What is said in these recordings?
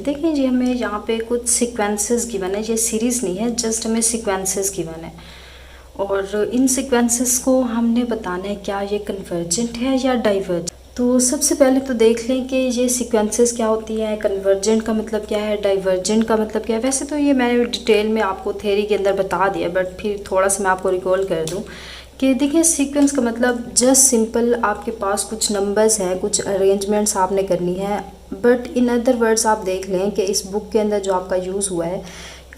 देखें जी हमें यहाँ पे कुछ सीक्वेंसेस गिवन है, ये सीरीज़ नहीं है, जस्ट हमें सीक्वेंसेस गिवन है और इन सीक्वेंसेस को हमने बताना है क्या ये कन्वर्जेंट है या डाइवर्जेंट। तो सबसे पहले तो देख लें कि ये सीक्वेंसेस क्या होती है, कन्वर्जेंट का मतलब क्या है, डाइवर्जेंट का मतलब क्या है। वैसे तो ये मैंने डिटेल में आपको थ्योरी के अंदर बता दिया, बट फिर थोड़ा सा मैं आपको रिकॉल कर दूं कि देखिए सीक्वेंस का मतलब जस्ट सिंपल आपके पास कुछ नंबर्स हैं, कुछ अरेंजमेंट्स आपने करनी है। बट इन अदर वर्ड्स आप देख लें कि इस बुक के अंदर जो आपका यूज़ हुआ है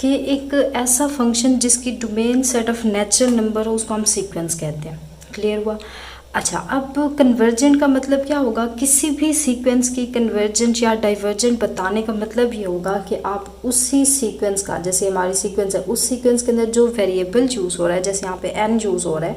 कि एक ऐसा फंक्शन जिसकी domain set of natural number हो उसको हम सीक्वेंस कहते हैं। क्लियर हुआ। अच्छा, अब कन्वर्जेंट का मतलब क्या होगा, किसी भी सीक्वेंस की कन्वर्जेंट या डाइवर्जेंट बताने का मतलब ये होगा कि आप उसी सीक्वेंस का, जैसे हमारी सीक्वेंस है, उस सीक्वेंस के अंदर जो वेरिएबल यूज़ हो रहा है, जैसे यहाँ पे n यूज़ हो रहा है,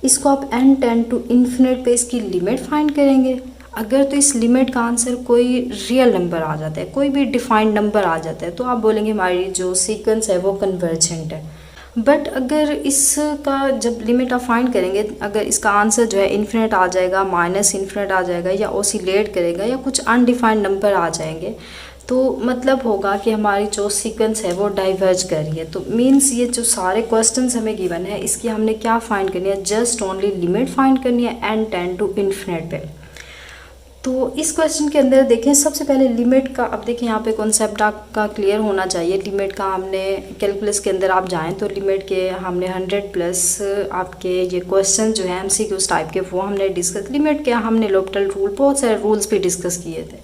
इसको आप n टेंड टू इन्फिनिट पे इसकी लिमिट फाइंड करेंगे। अगर तो इस लिमिट का आंसर कोई रियल नंबर आ जाता है, कोई भी डिफाइंड नंबर आ जाता है, तो आप बोलेंगे हमारी जो सीक्वेंस है वो कन्वर्जेंट है। बट अगर इसका जब लिमिट आप फाइंड करेंगे, अगर इसका आंसर जो है इन्फिनिट आ जाएगा, माइनस इन्फिनिट आ जाएगा, या ओसिलेट करेगा, या कुछ अनडिफाइंड नंबर आ जाएंगे, तो मतलब होगा कि हमारी जो सीक्वेंस है वो डाइवर्ज कर रही है। तो मीन्स ये जो सारे क्वेश्चंस हमें गिवन है इसकी हमने क्या फाइंड करनी है, जस्ट ओनली लिमिट फाइंड करनी है n टेंड टू इन्फिनिट पे। तो इस क्वेश्चन के अंदर देखें सबसे पहले लिमिट का, अब देखिए यहाँ पे कॉन्सेप्ट आपका क्लियर होना चाहिए। लिमिट का हमने कैलकुलस के अंदर आप जाएं तो लिमिट के हमने 100 प्लस आपके ये क्वेश्चन जो है MCQs टाइप के वो हमने डिस्कस, लिमिट के हमने लोपिटल रूल, बहुत सारे रूल्स भी डिस्कस किए थे।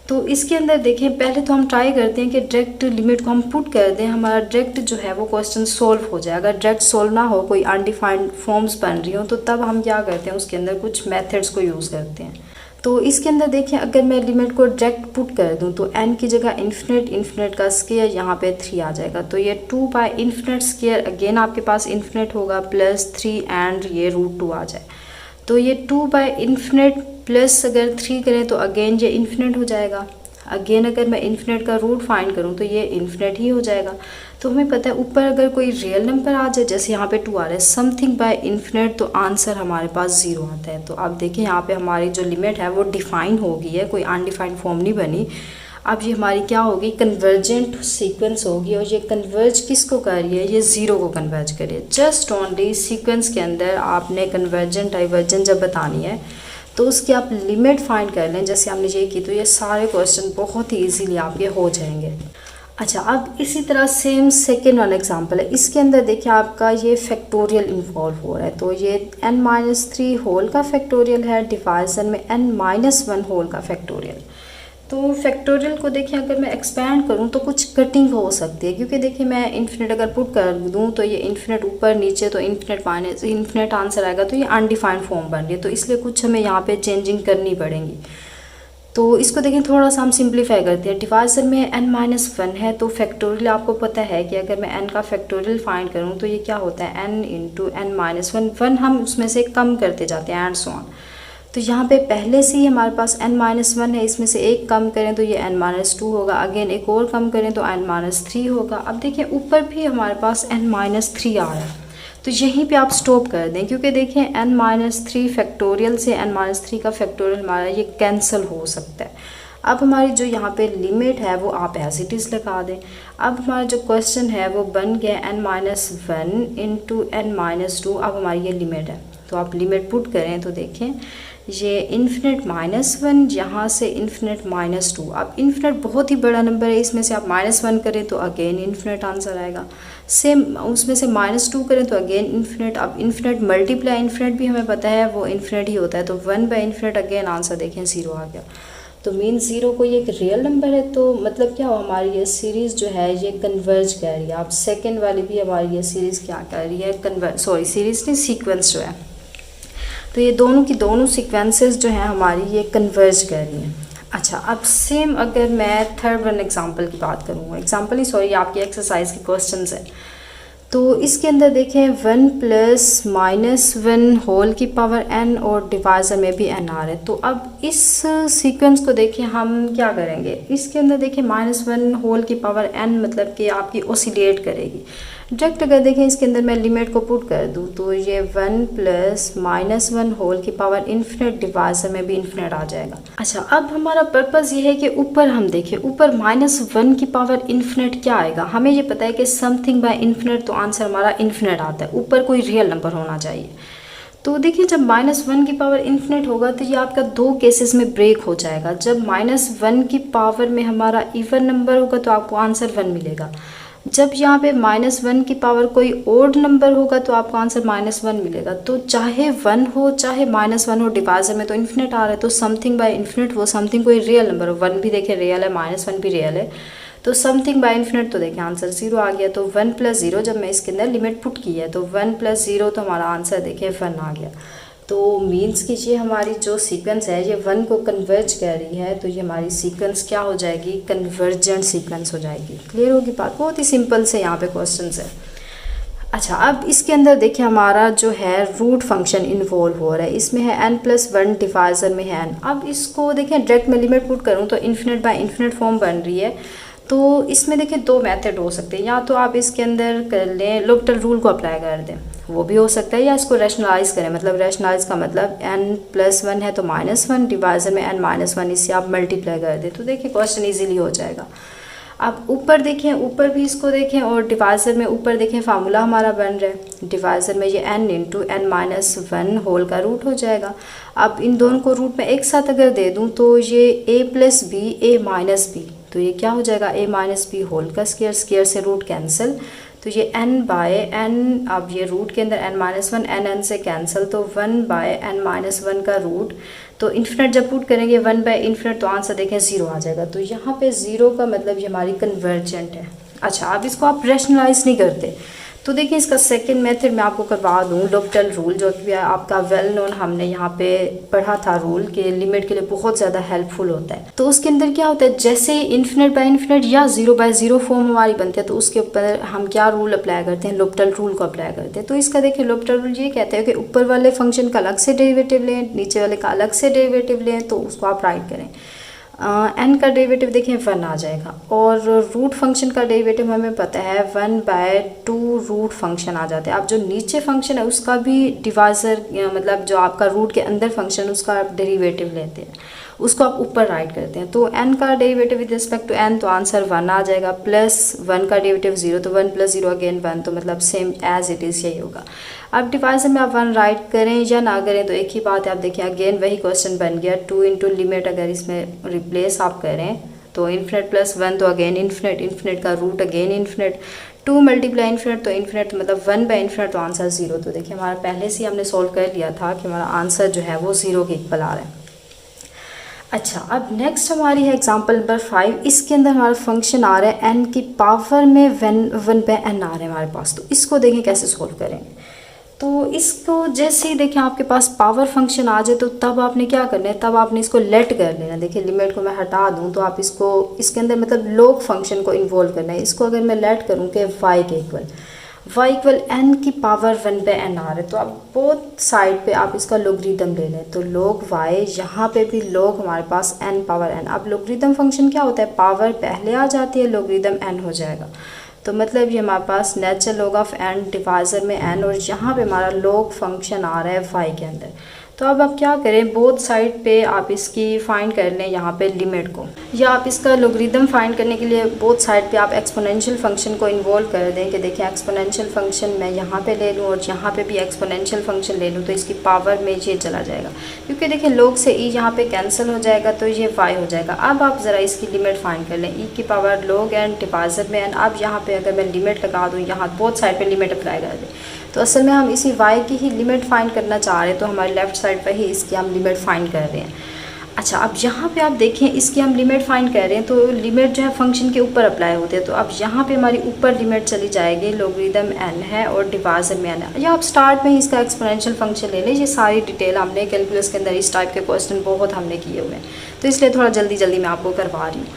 तो इसके अंदर देखें पहले तो हम ट्राई करते हैं कि डायरेक्ट लिमिट को हम पुट कर दें, हमारा डायरेक्ट जो है वो क्वेश्चन सॉल्व हो जाए। अगर डायरेक्ट सॉल्व ना हो, कोई अनडिफाइंड फॉर्म्स बन रही हो, तो तब हम क्या करते हैं, उसके अंदर कुछ मेथड्स को यूज़ करते हैं। तो इसके अंदर देखिए अगर मैं लिमिट को डायरेक्ट पुट कर दूं तो n की जगह इन्फिनिट, इन्फिनिट का स्क्वायर यहाँ पे 3 आ जाएगा, तो ये 2 बाई इन्फिनिट स्क्वायर, अगेन आपके पास इन्फिनिट होगा, प्लस 3 एंड ये √2 आ जाए, तो ये 2 बाई इन्फिनिट प्लस अगर 3 करें तो अगेन ये इन्फिनिट हो जाएगा। अगेन अगर मैं इन्फिनिट का रूट फाइंड करूँ तो ये इन्फिनिट ही हो जाएगा। तो हमें पता है ऊपर अगर कोई रियल नंबर आ जाए, जैसे यहाँ पे 2 आ रहा है, समथिंग बाय इन्फिनिट, तो आंसर हमारे पास 0 आता है। तो अब देखिए यहाँ पे हमारी जो लिमिट है वो डिफाइन हो गई है, कोई अनडिफाइंड फॉर्म नहीं बनी। अब ये हमारी क्या होगी, कन्वर्जेंट सीक्वेंस होगी, और ये कन्वर्ज किसको कर रही है, ये 0 को कन्वर्ज कर रही है। जस्ट ओनली सीक्वेंस के अंदर आपने कन्वर्जेंट डाइवर्जेंट जब बतानी है तो उसकी आप लिमिट फाइंड कर लें, जैसे हमने ये की, तो ये सारे क्वेश्चन बहुत ही इजीली आपके हो जाएंगे। अच्छा, अब इसी तरह सेम सेकेंड वाला एग्जांपल है, इसके अंदर देखिए आपका ये फैक्टोरियल इन्वॉल्व हो रहा है, तो ये n-3 होल का फैक्टोरियल है, डिवाइजन में n-1 होल का फैक्टोरियल। तो फैक्टोरियल को देखिए अगर मैं एक्सपैंड करूं तो कुछ कटिंग हो सकती है, क्योंकि देखिए मैं इन्फिनिट अगर पुट कर दूं तो ये इन्फिनिट ऊपर नीचे, तो इन्फिनिट माइनस इन्फिनिट आंसर आएगा, तो ये अनडिफाइंड फॉर्म बन रही है, तो इसलिए कुछ हमें यहाँ पे चेंजिंग करनी पड़ेगी। तो इसको देखिए थोड़ा सा हम सिंप्लीफाई करते हैं। डिवाइजर में n-1 है, तो फैक्टोरियल आपको पता है कि अगर मैं n का फैक्टोरियल फाइंड करूँ तो ये क्या होता है, n इंटू n-1, 1 हम उसमें से कम करते जाते हैं एंड सो ऑन। तो यहाँ पे पहले से ही हमारे पास n-1 है, इसमें से एक कम करें तो ये n-2 होगा, अगेन एक और कम करें तो n-3 होगा। अब देखिए ऊपर भी हमारे पास n-3 आ रहा है, तो यहीं पे आप स्टॉप कर दें, क्योंकि देखिए n-3 फैक्टोरियल से n-3 का फैक्टोरियल हमारा ये कैंसिल हो सकता है। अब हमारी जो यहाँ पे लिमिट है वो आप एज इट इज़ लगा दें। अब हमारा जो क्वेश्चन है वो बन गया n-1 इंटू n-2, अब हमारी ये लिमिट है, तो आप लिमिट पुट करें तो देखें ये इन्फिनिट -1 यहाँ से इन्फिनिट -2। अब इन्फिनिट बहुत ही बड़ा नंबर है, इसमें से आप -1 करें तो अगेन इन्फिनिट आंसर आएगा, सेम उसमें से -2 करें तो अगेन इन्फिनिट। अब इन्फिनिट मल्टीप्लाई इन्फिनिट भी हमें पता है वो इन्फिनिट ही होता है, तो 1 बाई इन्फिनिट, अगेन आंसर देखें 0 आ गया। तो मीन 0 कोई एक रियल नंबर है, तो मतलब क्या हो, हमारी ये सीरीज़ जो है ये कन्वर्ज कर रही है। अब सेकेंड वाली भी हमारी ये सीरीज़ क्या कर रही है, सीरीज़ नहीं, सीक्वेंस जो है, तो ये दोनों की दोनों सीक्वेंसेस जो हैं हमारी ये कन्वर्ज कर रही हैं। अच्छा, अब सेम अगर मैं थर्ड वन एग्जांपल की बात करूँ, एग्जांपल नहीं सॉरी, आपकी एक्सरसाइज के क्वेश्चंस हैं, तो इसके अंदर देखें 1 + -1 होल की पावर n और डिवाइजर में भी n आ रहा है। तो अब इस सीक्वेंस को देखें हम क्या करेंगे, इसके अंदर देखें -1 होल की पावर n मतलब कि आपकी ओसिलेट करेगी, डायरेक्ट अगर देखें इसके अंदर मैं लिमिट को पुट कर दूँ तो ये 1 प्लस माइनस 1 होल की पावर इन्फिनिट डिवाइजर में भी इन्फिनिट आ जाएगा। अच्छा, अब हमारा पर्पज़ ये है कि ऊपर हम देखें, ऊपर -1 की पावर इन्फिनिट क्या आएगा। हमें ये पता है कि समथिंग बाय इन्फिनिट, तो आंसर हमारा इन्फिनिट आता है, ऊपर कोई रियल नंबर होना चाहिए। तो देखिए जब -1 की पावर इन्फिनिट होगा तो ये आपका दो केसेस में ब्रेक हो जाएगा। जब -1 की पावर में हमारा इवन नंबर होगा तो आपको आंसर 1 मिलेगा। जब यहाँ पे -1 की पावर कोई ओड नंबर होगा तो आपको आंसर -1 मिलेगा। तो चाहे 1 हो चाहे -1 हो, डिवाइजर में तो इन्फिनिट आ रहा है, तो समथिंग बाय इन्फिनिट, वो समथिंग कोई रियल नंबर हो, 1 भी देखें रियल है, -1 भी रियल है, तो समथिंग बाय इन्फिनिट, तो देखें आंसर 0 आ गया। तो 1 + 0 जब मैं इसके अंदर लिमिट पुट की है तो 1 + 0 तो हमारा आंसर देखें 1 आ गया। तो मीन्स कीजिए हमारी जो सीक्वेंस है ये 1 को कन्वर्ज कर रही है, तो ये हमारी सीक्वेंस क्या हो जाएगी, कन्वर्जेंट सीक्वेंस हो जाएगी। क्लियर होगी बात, बहुत ही सिंपल से यहाँ पे क्वेश्चन है। अच्छा, अब इसके अंदर देखिए हमारा जो है रूट फंक्शन इन्वॉल्व हो रहा है, इसमें है n+1 डिवाइजर में है n। अब इसको देखें डायरेक्ट मैं लिमिट पुट करूँ तो इन्फिनिट बाय इन्फिनिट फॉर्म बन रही है। तो इसमें देखिए दो मेथड हो सकते हैं, या तो आप इसके अंदर कर लें लोपिटल रूल को अप्लाई कर दें, वो भी हो सकता है, या इसको रैशनलाइज करें। मतलब रैशनलाइज का मतलब n+1 है तो -1 डिवाइजर में n-1, इससे आप मल्टीप्लाई कर दें तो देखिए क्वेश्चन इजीली हो जाएगा। आप ऊपर देखें, ऊपर भी इसको देखें और डिवाइजर में ऊपर देखें फार्मूला हमारा बन रहा है, डिवाइजर में ये n × n-1 होल का रूट हो जाएगा। अब इन दोनों को रूट में एक साथ अगर दे दूं तो ये a + b a - b, तो ये क्या हो जाएगा a - b होल का स्क्वायर, स्क्वायर से रूट कैंसिल, तो ये n/n, अब ये रूट के अंदर n-1 n से कैंसिल, तो 1/n-1 का रूट, तो इन्फिनिट जब पुट करेंगे 1/∞ तो आंसर देखें 0 आ जाएगा। तो यहाँ पे 0 का मतलब ये हमारी कन्वर्जेंट है। अच्छा, अब इसको आप रैशनलाइज नहीं करते तो देखिए इसका सेकंड मेथड मैं आपको करवा दूँ, लोपिटल रूल, जो कि आपका वेल नोन, हमने यहाँ पे पढ़ा था रूल के लिमिट के लिए बहुत ज़्यादा हेल्पफुल होता है। तो उसके अंदर क्या होता है, जैसे इन्फिनिट बाय इन्फिनिट या 0/0 फॉर्म हमारी बनती है तो उसके ऊपर हम क्या रूल अप्लाई करते हैं, लोपिटल रूल को अप्लाई करते हैं। तो इसका देखिए लोपिटल रूल ये कहते हैं कि ऊपर वाले फंक्शन का अलग से डेरिवेटिव लें, नीचे वाले का अलग से डेरिवेटिव लें, तो उसको आप राइट करें। n का डेरिवेटिव देखिए 1 आ जाएगा, और रूट फंक्शन का डेरिवेटिव हमें पता है 1/2 रूट फंक्शन आ जाता है। अब जो नीचे फंक्शन है उसका भी डिवाइजर, मतलब जो आपका रूट के अंदर फंक्शन, उसका आप डेरिवेटिव लेते हैं, उसको आप ऊपर राइट करते हैं। तो n का derivative with respect to n, तो आंसर 1 आ जाएगा, प्लस 1 का डेरिवेटिव 0, तो 1 + 0 अगेन 1, तो मतलब सेम एज इट इज़ यही होगा। अब डिवाइजर में आप 1 राइट करें या ना करें तो एक ही बात है। आप देखिए अगेन वही क्वेश्चन बन गया, 2 × लिमिट अगर इसमें रिप्लेस आप करें तो इन्फिनिट + 1 तो अगेन इन्फिनिट, इन्फिनिट का रूट अगेन इन्फिनिट, 2 × इन्फिनिट तो इन्फिनिट, मतलब 1/∞ तो आंसर 0। तो देखिए हमारा पहले से हमने सोल्व कर लिया था कि हमारा आंसर जो है वो 0 के इक्वल आ रहा है। अच्छा, अब नेक्स्ट हमारी है एग्जांपल नंबर 5। इसके अंदर हमारा फंक्शन आ रहा है n की पावर में 1/n आ रहा है हमारे पास, तो इसको देखें कैसे सोल्व करेंगे। तो इसको जैसे ही देखें आपके पास पावर फंक्शन आ जाए तो तब आपने क्या करना है, तब आपने इसको लेट कर लेना। देखिए लिमिट को मैं हटा दूं तो आप इसको इसके अंदर मतलब लॉग फंक्शन को इन्वॉल्व करना है। इसको अगर मैं लेट करूं कि y के इक्वल n की पावर 1/n आ रहा है, तो आप बोथ साइड पे आप इसका लोगरिदम ले लें, तो log y, यहाँ पे भी log हमारे पास n⁻n। अब लोगरिदम फंक्शन क्या होता है, पावर पहले आ जाती है, लोगरिदम n हो जाएगा, तो मतलब ये हमारे पास natural log of n divisor में n, और यहाँ पे हमारा लॉग फंक्शन आ रहा है y के अंदर। तो अब आप क्या करें, बोथ साइड पे आप इसकी फाइंड कर लें यहाँ पे लिमिट को, या आप इसका लोगरिदम फाइंड करने के लिए बोथ साइड पे आप एक्सपोनेंशियल फंक्शन को इन्वॉल्व कर दें कि देखिए एक्सपोनेंशियल फंक्शन मैं यहाँ पे ले लूँ और यहाँ पे भी एक्सपोनेंशियल फंक्शन ले लूँ, तो इसकी पावर में ये चला जाएगा, क्योंकि देखिए log से e यहाँ पे कैंसिल हो जाएगा तो ये y हो जाएगा। अब आप ज़रा इसकी लिमिट फाइंड कर लें, e की पावर log n डिवाइजर में n। अब यहाँ पे अगर मैं लिमिट लगा दूँ, यहाँ बोथ साइड पे लिमिट अप्लाई कर दें, तो असल में हम इसी y की ही लिमिट फाइंड करना चाह रहे हैं, तो हमारे लेफ्ट साइड पर ही इसकी हम लिमिट फाइंड कर रहे हैं। अच्छा, अब यहाँ पे आप देखें इसकी हम लिमिट फाइंड कर रहे हैं, तो लिमिट जो है फंक्शन के ऊपर अप्लाई होते हैं, तो अब यहाँ पे हमारी ऊपर लिमिट चली जाएगी, लोगरिदम n है और डिवाइजर में n है, या आप स्टार्ट में ही इसका एक्सपोनेंशियल फंक्शन ले लें। ये सारी डिटेल हमने कैलकुलस के अंदर इस टाइप के क्वेश्चन बहुत हमने किए हुए हैं, तो इसलिए थोड़ा जल्दी जल्दी मैं आपको करवा रही हूँ।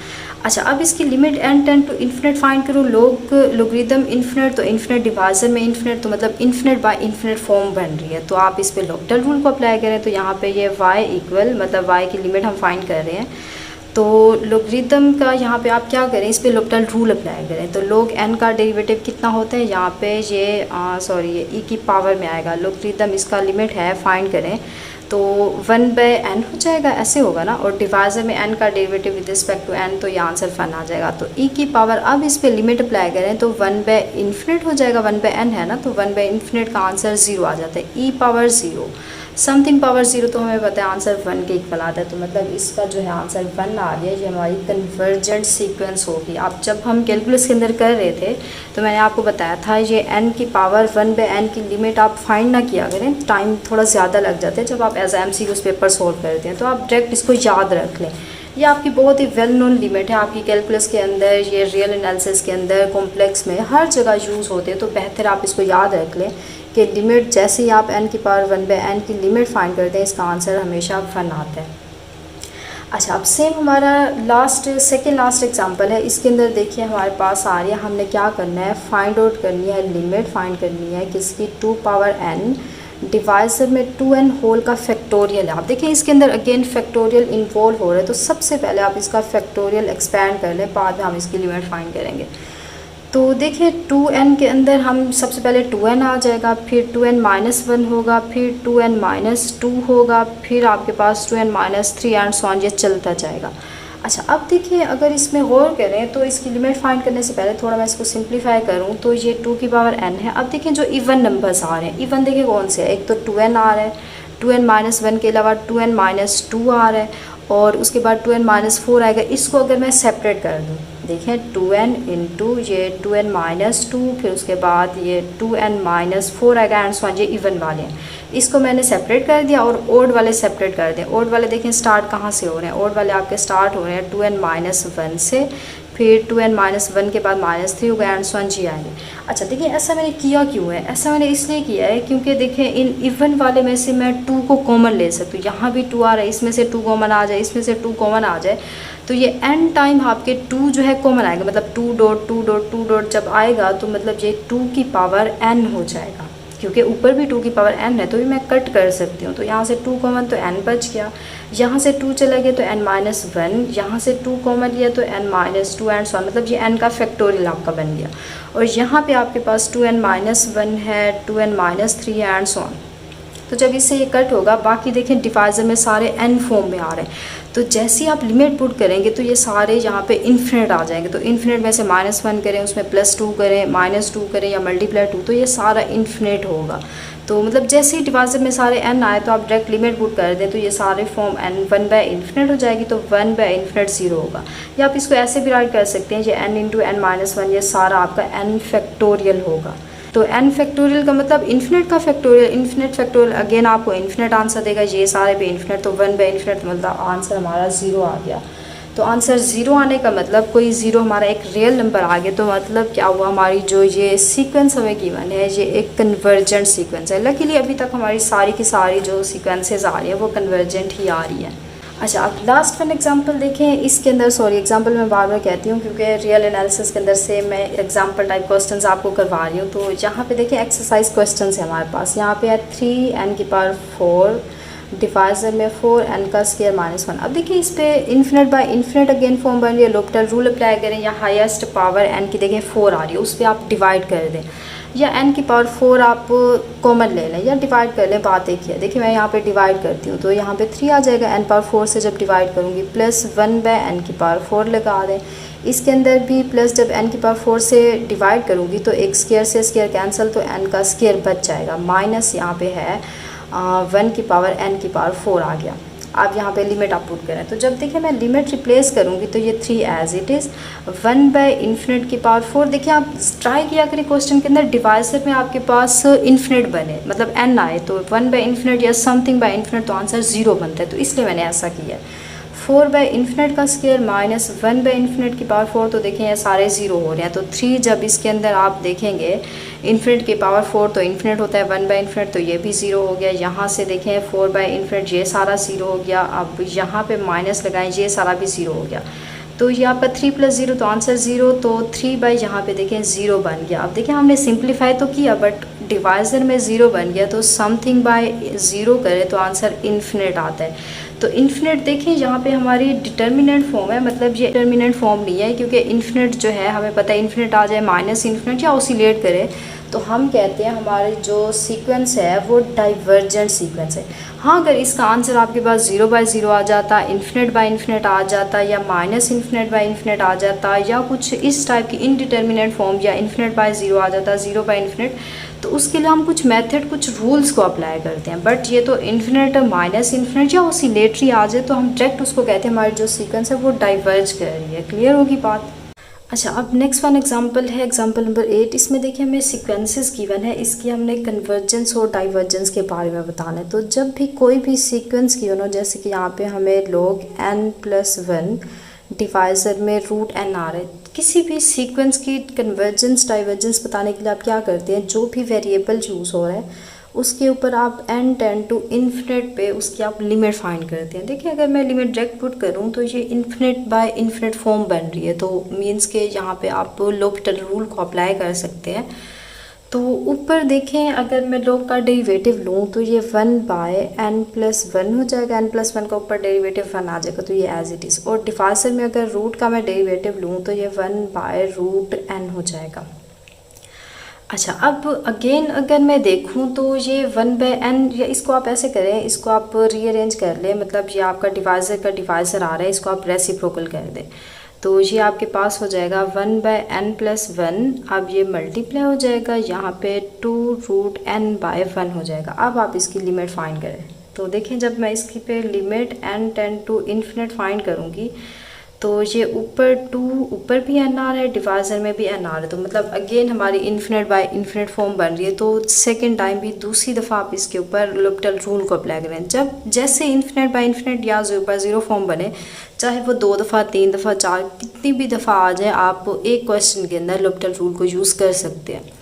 अच्छा, अब इसकी limit n tend to infinite find करो, लोगरिदम इन्फिनिट, तो इन्फिनिट डिवाइजर में इन्फिनिट, तो मतलब इन्फिनिट बाय इन्फिनिट फॉर्म बन रही है, तो आप इस पे लोपिटल रूल को अप्लाई करें, तो यहाँ पे ये y इक्वल, मतलब y की लिमिट हम फाइंड कर रहे हैं, तो लोगरिथम का यहाँ पे आप क्या करें, इस पे लोपिटल रूल अप्लाई करें। तो log n का डेरिवेटिव कितना होता है, यहाँ पे ये ये e की पावर में आएगा। लोगरिथम इसका लिमिट है, फाइंड करें तो 1/n हो जाएगा, ऐसे होगा ना। और डिवाइजर में n का derivative with respect to n, तो ये आंसर 1 आ जाएगा। तो e की पावर, अब इस पे लिमिट अप्लाई करें तो 1/∞ हो जाएगा, 1/n है ना, तो 1/∞ का आंसर 0 आ जाता है। e पावर 0 समथिंग पावर 0 तो हमें पता है आंसर 1 के इक्वल आता है। तो मतलब इसका जो है आंसर 1 आ गया। ये हमारी कन्वर्जेंट सीक्वेंस होगी। अब जब हम कैलकुलस के अंदर कर रहे थे तो मैंने आपको बताया था ये n की पावर 1/n की लिमिट आप फाइंड ना किया करें, टाइम थोड़ा ज़्यादा लग जाता है जब आप एज MCQs पेपर सोल्व करते हैं। तो आप डायरेक्ट इसको याद रख लें। ये आपकी बहुत ही वेल नोन लिमिट है आपकी कैलकुलस के अंदर, ये रियल एनालिसिस के अंदर, कॉम्प्लेक्स में हर जगह यूज़ होते हैं। तो बेहतर आप इसको याद रख लें कि लिमिट जैसे ही आप n की पावर 1/n की लिमिट फाइंड करते हैं, इसका आंसर हमेशा 1 आता है। अच्छा, अब सेम हमारा सेकेंड लास्ट एग्जांपल है। इसके अंदर देखिए हमारे पास आ रही है, हमने क्या करना है, फाइंड आउट करनी है, लिमिट फाइंड करनी है किसकी, 2 पावर n डिवाइजर में 2n होल का फैक्टोरियल है। आप देखिए इसके अंदर अगेन फैक्टोरियल इन्वॉल्व हो रहा है। तो सबसे पहले आप इसका फैक्टोरियल एक्सपेंड कर लें, बाद में हम इसकी लिमिट फाइंड करेंगे। तो देखिए 2n के अंदर हम सबसे पहले 2n आ जाएगा, फिर 2n माइनस 1 होगा, फिर 2n माइनस 2 होगा, फिर आपके पास 2n minus 3 and so on, ये चलता जाएगा। अच्छा, अब देखिए अगर इसमें गौर करें तो इसकी लिमिट फाइंड करने से पहले थोड़ा मैं इसको सिंप्लीफाई करूं तो ये 2 की पावर n है। अब देखिए जो इवन नंबर्स आ रहे हैं, इवन देखिए कौन से है, एक तो 2n आ रहा है, 2n माइनस 1 के अलावा 2n माइनस 2 आ रहा है, और उसके बाद 2n माइनस 4 आएगा। इसको अगर मैं सेपरेट कर दूँ, देखें 2n इंटू ये 2n माइनस 2, फिर उसके बाद ये 2n माइनस 4 आएगा एंड सो ऑन, ये इवन वाले हैं। इसको मैंने सेपरेट कर दिया और ओड वाले सेपरेट कर दें। ओड वाले देखें स्टार्ट कहाँ से हो रहे हैं, ओड वाले आपके स्टार्ट हो रहे हैं 2n माइनस 1 से, फिर 2n माइनस 1 के बाद माइनस 3 होगा एंड सो ऑन जी आएंगे। अच्छा देखिए ऐसा मैंने किया क्यों है, ऐसा मैंने इसलिए किया है क्योंकि देखें इन इवन वाले में से मैं 2 को कॉमन ले सकती हूँ। यहाँ भी 2 आ रहा है, इसमें से 2 कॉमन आ जाए, इसमें से 2 कॉमन आ जाए, तो ये n टाइम आपके 2 जो है कॉमन आएगा। मतलब 2 डॉट 2 डॉट 2 डॉट जब आएगा तो मतलब ये 2 की पावर n हो जाएगा, क्योंकि ऊपर भी 2 की पावर n है तो भी मैं कट कर सकती हूँ। तो यहाँ से 2 कॉमन तो n बच गया, यहाँ से 2 चला गया तो n माइनस 1, यहाँ से 2 कॉमन लिया तो n minus 2 and so on, मतलब ये n का फैक्टोरियल आपका बन गया। और यहाँ पे आपके पास 2n माइनस 1 है, 2n minus 3 and so on. तो जब इससे ये कट होगा, बाकी देखें डिवाइजर में सारे n फॉर्म में आ रहे हैं। तो जैसे ही आप लिमिट पुट करेंगे तो ये सारे यहाँ पे इन्फिनिट आ जाएंगे। तो इन्फिनिट में से -1 करें, उसमें +2 करें, -2 करें या मल्टीप्लाई 2, तो ये सारा इन्फिनिट होगा। तो मतलब जैसे ही डिवाइजर में सारे n आए तो आप डायरेक्ट लिमिट पुट कर दें तो ये सारे फॉर्म n 1/∞ हो जाएगी, तो 1/∞ 0 होगा। या आप इसको ऐसे भी राइट कर सकते हैं, ये n इंटू n माइनस 1, ये सारा आपका n फैक्टोरियल होगा। तो n फैक्टोरियल का मतलब इन्फिनिट का फैक्टोरियल, इन्फिनिट फैक्टोरियल अगेन आपको इन्फिनिट आंसर देगा, ये सारे पे इन्फिनिट, तो 1/∞, मतलब आंसर हमारा 0 आ गया। तो आंसर 0 आने का मतलब कोई 0 हमारा एक रियल नंबर आ गया, तो मतलब क्या हुआ, हमारी जो ये सीक्वेंस हमें गिवन है ये एक कन्वर्जेंट सीक्वेंस है। लकीली अभी तक हमारी सारी की सारी जो सीक्वेंसेस आ रही है वो कन्वर्जेंट ही आ रही है। अच्छा, अब लास्ट वन एग्जांपल देखें। इसके अंदर एग्जांपल मैं बार बार कहती हूँ क्योंकि रियल एनालिसिस के अंदर से मैं एग्जांपल टाइप क्वेश्चंस आपको करवा रही हूँ। तो यहाँ पे देखें एक्सरसाइज क्वेश्चंस है हमारे पास। यहाँ पे है 3n की पावर 4 डिवाइजर में 4n का स्क्वायर माइनस 1। अब देखिए इस पे infinite by infinite again form बन रही है, लोपिटल रूल अप्लाई करें, या हाईएस्ट पावर n की देखें 4 आ रही है, उस पर आप डिवाइड कर दें, या n की पावर 4 आप कॉमन ले लें या डिवाइड कर लें, बात एक ही है। देखिए मैं यहाँ पे डिवाइड करती हूँ तो यहाँ पे 3 आ जाएगा, n पावर 4 से जब डिवाइड करूँगी, प्लस 1/n की पावर 4 लगा दें। इसके अंदर भी प्लस जब n की पावर 4 से डिवाइड करूँगी तो एक स्क्वायर से स्क्वायर कैंसिल, तो n का स्क्वायर बच जाएगा, माइनस यहाँ पे है 1 की पावर n की पावर 4 आ गया। आप यहाँ पे लिमिट आप पुट करें, तो जब देखिए मैं लिमिट रिप्लेस करूँगी तो ये 3 एज इट इज़ 1/∞ की पावर 4। देखिए आप ट्राई किया करें क्वेश्चन के अंदर डिवाइजर में आपके पास इन्फिनिट बने, मतलब n आए तो 1/∞ या समथिंग बाय इन्फिनिट, तो आंसर 0 बनता है, तो इसलिए मैंने ऐसा किया है। 4/∞ का स्क्वायर माइनस 1/∞ की पावर 4, तो देखें ये सारे 0 हो रहे हैं। तो 3 जब इसके अंदर आप देखेंगे इन्फिनिट की पावर 4 तो इन्फिनिट होता है, 1/∞ तो ये भी 0 हो गया। यहाँ से देखें 4/∞ ये सारा 0 हो गया। अब यहाँ पे माइनस लगाएं, ये सारा भी 0 हो गया। तो ये आपका 3 + 0 तो आंसर 0, तो 3 यहाँ पे देखें 0 बन गया। अब देखिए हमने सिंप्लीफाई तो किया बट डिवाइजर में 0 बन गया, तो समथिंग बाय 0 करें तो आंसर इन्फिनिट आता है। तो इन्फिनिट देखें यहाँ पे हमारी डिटर्मिनेंट फॉर्म है, मतलब ये डिटर्मिनेंट फॉर्म नहीं है, क्योंकि इन्फिनिट जो है हमें पता है इन्फिनिट आ जाए माइनस इन्फिनिट या ऑसिलेट करे तो हम कहते हैं हमारे जो सीक्वेंस है वो डाइवर्जेंट सीक्वेंस है। हाँ, अगर इसका आंसर आपके पास 0/0 आ जाता, इन्फिनिट बाय इन्फिनिट आ जाता, या माइनस इन्फिनिट बाय इन्फिनिट आ जाता, या कुछ इस टाइप की इनडिटर्मिनेंट फॉर्म, या इन्फिनिट बाय 0 आ जाता, 0 बाय इन्फिनिट, तो उसके लिए हम कुछ मेथड कुछ रूल्स को अप्लाई करते हैं। बट ये तो इन्फिनिट माइनस इन्फिनिट या ऑसिलेटरी आ जाए तो हम डायरेक्ट उसको कहते हैं हमारी जो सीक्वेंस है वो डाइवर्ज कर रही है। क्लियर होगी बात? अच्छा, अब नेक्स्ट वन एग्जांपल है, एग्जांपल नंबर 8। इसमें देखिए हमें सीक्वेंसेस गिवन है, इसकी हमने कन्वर्जेंस और डाइवर्जेंस के बारे में बताना है। तो जब भी कोई भी सीक्वेंस गिवन हो, जैसे कि यहाँ पे हमें log n+1 डिवाइज़र में √n आ रहा है, किसी भी सीक्वेंस की कन्वर्जेंस डाइवर्जेंस बताने के लिए आप क्या करते हैं, जो भी वेरिएबल यूज़ हो रहा है उसके ऊपर आप n टेंड टू इन्फिनिट पे उसकी आप लिमिट फाइंड करते हैं। देखिए अगर मैं लिमिट डायरेक्ट पुट करूँ तो ये इन्फिनिट बाय इन्फिनिट फॉर्म बन रही है, तो मीन्स के यहाँ पे आप लोपिटल रूल को अप्लाई कर सकते हैं। तो ऊपर देखें अगर मैं log का डेरिवेटिव लूँ तो ये 1/n+1 हो जाएगा, n+1 का ऊपर डेरिवेटिव 1 आ जाएगा, तो ये एज इट इज़। और डिवाइज़र में अगर रूट का मैं डेरिवेटिव लूँ तो ये 1/√n हो जाएगा। अच्छा, अब अगेन अगर मैं देखूं तो ये 1/n, या इसको आप ऐसे करें, इसको आप रीअरेंज कर लें, मतलब ये आपका डिवाइज़र का डिवाइज़र आ रहा है, इसको आप रेसिप्रोकल कर दें, तो ये आपके पास हो जाएगा 1/n+1। अब ये मल्टीप्लाई हो जाएगा यहाँ पे 2√n/1 हो जाएगा। अब आप इसकी लिमिट फाइंड करें, तो देखें जब मैं इसकी पे limit n tend to infinite find करूँगी तो ये ऊपर 2 ऊपर भी n आ रहा है, डिवाइज़र में भी n आ रहा है, तो मतलब अगेन हमारी इन्फिनिट बाय इन्फिनिट फॉर्म बन रही है। तो सेकंड टाइम भी दूसरी दफ़ा आप इसके ऊपर लोपिटल रूल को अप्लाई करें। जब जैसे इन्फिनिट बाय इन्फिनिट या 0/0 फॉर्म बने, चाहे वो 2 दफ़ा 3 दफ़ा 4 कितनी भी दफ़ा आ जाए, आप एक क्वेश्चन के अंदर लोपिटल रूल को यूज़ कर सकते हैं।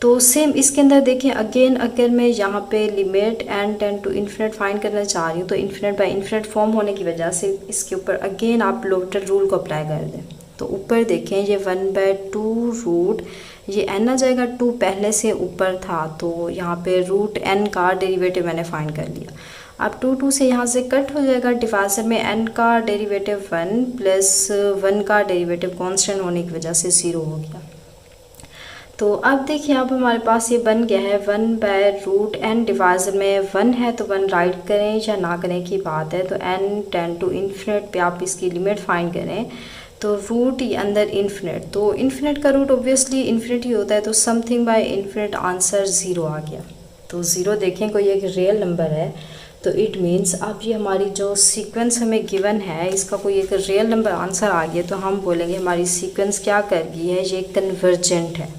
तो सेम इसके अंदर देखें अगेन अगर मैं यहाँ पे limit n tend to infinite find करना चाह रही हूँ तो इन्फिनिट बाय इन्फिनिट फॉर्म होने की वजह से इसके ऊपर अगेन आप लोपिटल रूल को अप्लाई कर दें। तो ऊपर देखें ये 1/2 ये n आ जाएगा, 2 पहले से ऊपर था तो यहाँ पे √n का डेरिवेटिव मैंने फाइंड कर लिया। अब 2 से यहाँ से कट हो जाएगा, डिवाइज़र में n का डेरिवेटिव 1 प्लस 1 का डेरिवेटिव कॉन्स्टेंट होने की वजह से 0 हो गया। तो अब देखिए अब हमारे पास ये बन गया है 1/√n, डिवाइज़र में 1 है तो 1 राइट करें या ना करें की बात है। तो n टेंड टू इन्फिनिट पे आप इसकी लिमिट फाइंड करें, तो रूट ये अंदर इन्फिनिट, तो इन्फिनिट का रूट ऑब्वियसली इन्फिनिटी होता है, तो समथिंग बाय इन्फिनिट आंसर 0 आ गया। तो 0 देखें कोई एक रियल नंबर है, तो इट मीन्स अब ये हमारी जो सीक्वेंस हमें गिवन है इसका कोई एक रियल नंबर आंसर आ गया, तो हम बोलेंगे हमारी सीक्वेंस क्या कर गई है, ये कन्वर्जेंट है।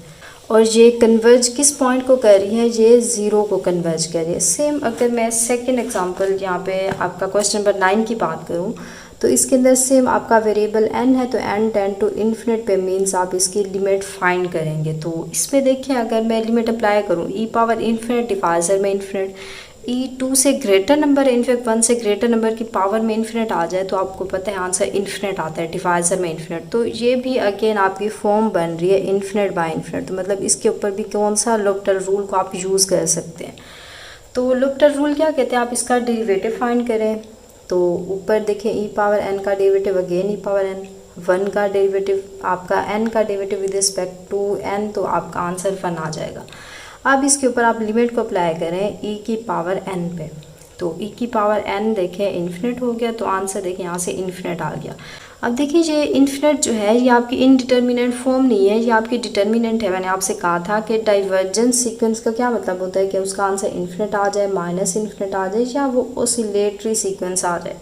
और ये कन्वर्ज किस पॉइंट को कर रही है, ये 0 को कन्वर्ज कर रही है। सेम अगर मैं सेकंड एग्जांपल यहाँ पे आपका क्वेश्चन नंबर 9 की बात करूँ तो इसके अंदर सेम आपका वेरिएबल n है, तो n टेंड टू इन्फिनिट पे मीन्स आप इसकी लिमिट फाइंड करेंगे। तो इसमें देखिए अगर मैं लिमिट अप्लाई करूँ e⁻∞, डिवाइज़र में इन्फिनिट, e2 से ग्रेटर नंबर है, इनफैक्ट 1 से ग्रेटर नंबर की पावर में इन्फिनिट आ जाए तो आपको पता है आंसर इन्फिनिट आता है, डिवाइज़र में इन्फिनिट। तो ये भी अगेन आपकी फॉर्म बन रही है इन्फिनिट बाय इन्फिनिट, तो मतलब इसके ऊपर भी कौन सा लोपिटल रूल को आप यूज़ कर सकते हैं। तो लोपिटल रूल क्या कहते हैं, आप इसका डेरिवेटिव फाइंड करें, तो ऊपर देखें e⁻n का डेरिवेटिव, अगेन e⁻n, 1 का डेरिवेटिव, आपका n का derivative with respect to n, तो आपका आंसर 1 आ जाएगा। अब इसके ऊपर आप लिमिट को अप्लाई करें e⁻n पे, तो e⁻n देखें इन्फिनिट हो गया, तो आंसर देखें यहाँ से इन्फिनिट आ गया। अब देखिए ये इन्फिनिट जो है ये आपकी इनडिटर्मिनेंट फॉर्म नहीं है, ये आपकी डिटर्मिनेंट है। मैंने आपसे कहा था कि डाइवर्जेंस सीक्वेंस का क्या मतलब होता है कि उसका आंसर इन्फिनिट आ जाए, माइनस इन्फिनिट आ जाए, या वो ऑसिलेटरी सीक्वेंस आ जाए।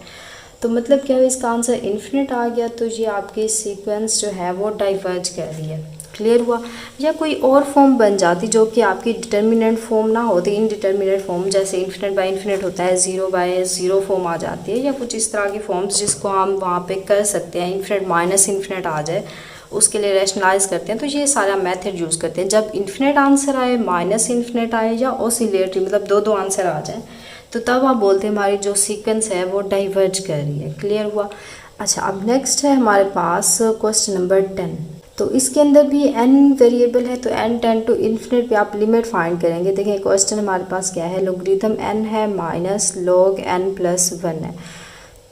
तो मतलब क्या है, इसका आंसर इन्फिनिट आ गया, तो ये आपकी सीक्वेंस जो है वो डाइवर्ज कर रही है। क्लियर हुआ? या कोई और फॉर्म बन जाती जो कि आपकी डिटर्मिनेंट फॉर्म ना होती, इनडिटर्मिनेंट फॉर्म, जैसे इन्फिनिट बाय इन्फिनिट होता है, 0/0 फॉर्म आ जाती है, या कुछ इस तरह की फॉर्म्स जिसको हम वहाँ पे कर सकते हैं, इन्फिनिट माइनस इन्फिनिट आ जाए उसके लिए रैशनलाइज करते हैं। तो ये सारा मेथड यूज़ करते हैं। जब इन्फिनिट आंसर आए, माइनस इन्फिनिट आए, या ऑसिलेटरी मतलब दो आंसर आ जाए, तो तब आप बोलते हैं हमारी जो सीक्वेंस है वो डाइवर्ज कर रही है। क्लियर हुआ? अच्छा, अब नेक्स्ट है हमारे पास क्वेश्चन नंबर 10। तो इसके अंदर भी n वेरिएबल है, तो n टेंड टू इन्फिनिट पे आप लिमिट फाइंड करेंगे। देखिए क्वेश्चन हमारे पास क्या है, लोगरिथम n है माइनस log n प्लस 1 है।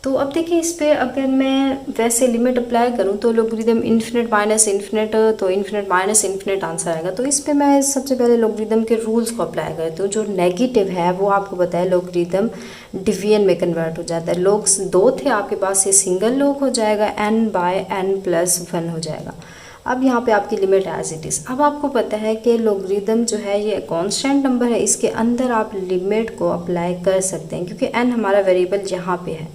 तो अब देखिए इस पर अगर मैं वैसे लिमिट अप्लाई करूं तो लोगरिथम इन्फिनिट माइनस इन्फिनिट, तो इन्फिनिट माइनस इन्फिनिट आंसर आएगा। तो इस पर मैं सबसे पहले लोगरिथम के रूल्स को अप्लाई करती हूँ। जो नेगेटिव है वो आपको पता है लोगरिथम डिवीजन में कन्वर्ट हो जाता है। लोग 2 थे आपके पास, ये सिंगल लोग हो जाएगा, n/n प्लस 1 हो जाएगा। अब यहाँ पे आपकी लिमिट एज इट इज़। अब आपको पता है कि लोगरिथम जो है ये कांस्टेंट नंबर है, इसके अंदर आप लिमिट को अप्लाई कर सकते हैं क्योंकि n हमारा वेरिएबल यहाँ पे है।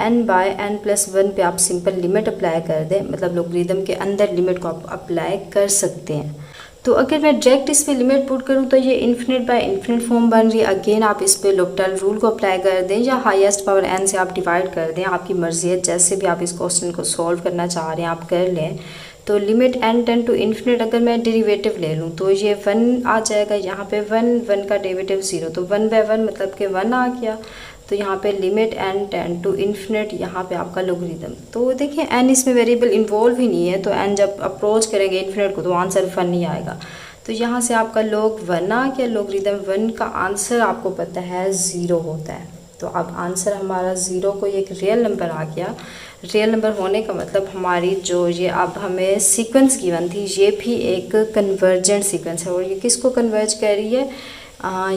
n/n प्लस 1 पे आप सिंपल लिमिट अप्लाई कर दें, मतलब लोगरिथम के अंदर लिमिट को आप अप्लाई कर सकते हैं। तो अगर मैं डायरेक्ट इस पर लिमिट पुट करूँ तो ये इन्फिनिट बाय इन्फिनिट फॉर्म बन रही है। अगेन आप इस पर लोपिटल रूल को अप्लाई कर दें या हाईएस्ट पावर n से आप डिवाइड कर दें, आपकी मर्जी है, जैसे भी आप इस क्वेश्चन को सॉल्व करना चाह रहे हैं आप कर लें। तो limit n tend to infinite अगर मैं डेरिवेटिव ले लूँ तो ये 1 आ जाएगा, यहाँ पे 1 का डेरिवेटिव 0, तो 1/1 मतलब कि 1 आ गया। तो यहाँ पे limit n tend to infinite, यहाँ पे आपका लोगरिथम। तो देखिए n इसमें वेरिएबल इन्वॉल्व ही नहीं है, तो n जब अप्रोच करेंगे इन्फिनिट को तो आंसर 1 नहीं आएगा। तो यहाँ से आपका log 1 आ गया, लोगरिथम 1 का आंसर आपको पता है 0 होता है। तो अब आंसर हमारा 0 को एक रियल नंबर आ गया। रियल नंबर होने का मतलब हमारी जो ये अब हमें सीक्वेंस गिवन थी ये भी एक कन्वर्जेंट सीक्वेंस है, और ये किसको कन्वर्ज कर रही है,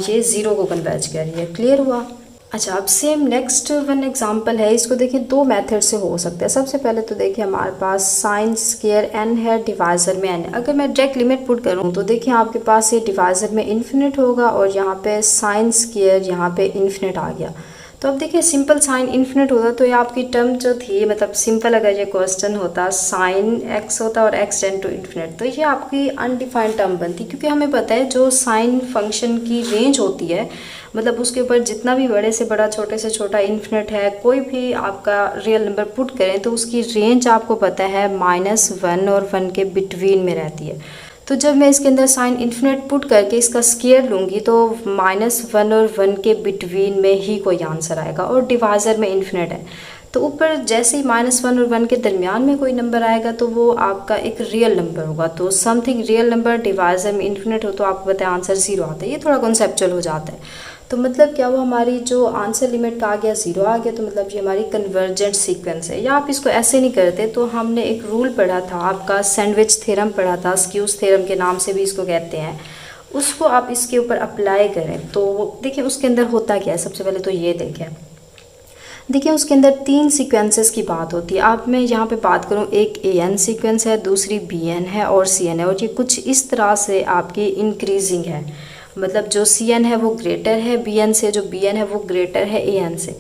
ये 0 को कन्वर्ज कर रही है। क्लियर हुआ। अच्छा, अब सेम नेक्स्ट वन एग्जांपल है, इसको देखिए 2 मेथड से हो सकता है। सबसे पहले तो देखिए हमारे पास साइन स्क्वायर n है, डिवाइज़र में n है। अगर मैं डायरेक्ट लिमिट पुट करूँ तो देखिए आपके पास ये डिवाइज़र में इन्फिनिट होगा और यहाँ पे साइन स्क्वायर यहाँ पे इन्फिनिट आ गया। तो अब देखिए सिंपल साइन इन्फिनिट होता तो ये आपकी टर्म जो थी, मतलब सिंपल अगर ये क्वेश्चन होता साइन x होता और x टेंड टू इन्फिनिट, तो ये आपकी अनडिफाइंड टर्म बनती, क्योंकि हमें पता है जो साइन फंक्शन की रेंज होती है, मतलब उसके ऊपर जितना भी बड़े से बड़ा छोटे से छोटा इन्फिनिट है, कोई भी आपका रियल नंबर पुट करें तो उसकी रेंज आपको पता है -1 और 1 के बिटवीन में रहती है। तो जब मैं इसके अंदर साइन इन्फिनिट पुट करके इसका स्क्वायर लूँगी तो -1 और 1 के बिटवीन में ही कोई आंसर आएगा, और डिवाइज़र में इन्फिनिट है तो ऊपर जैसे ही -1 और 1 के दरमियान में कोई नंबर आएगा तो वो आपका एक रियल नंबर होगा। तो समथिंग रियल नंबर डिवाइज़र में इन्फिनिट हो तो आपको पता है आंसर 0 आता है। ये थोड़ा कॉन्सेप्चुअल हो जाता है। तो मतलब क्या हुआ, हमारी जो आंसर लिमिट का आ गया 0 आ गया, तो मतलब ये हमारी कन्वर्जेंट सीक्वेंस है। या आप इसको ऐसे नहीं करते तो हमने एक रूल पढ़ा था, आपका सैंडविच थ्योरम पढ़ा था, स्क्यूज थ्योरम के नाम से भी इसको कहते हैं, उसको आप इसके ऊपर अप्लाई करें। तो देखिए उसके अंदर होता क्या है, सबसे पहले तो ये देखिए उसके अंदर 3 सीक्वेंसेस की बात होती है। आप मैं यहाँ पे बात करूँ, एक an सीक्वेंस है, दूसरी bn है और cn है, और ये कुछ इस तरह से आपकी इंक्रीजिंग है, मतलब जो cn है वो ग्रेटर है bn से, जो bn है वो ग्रेटर है an से।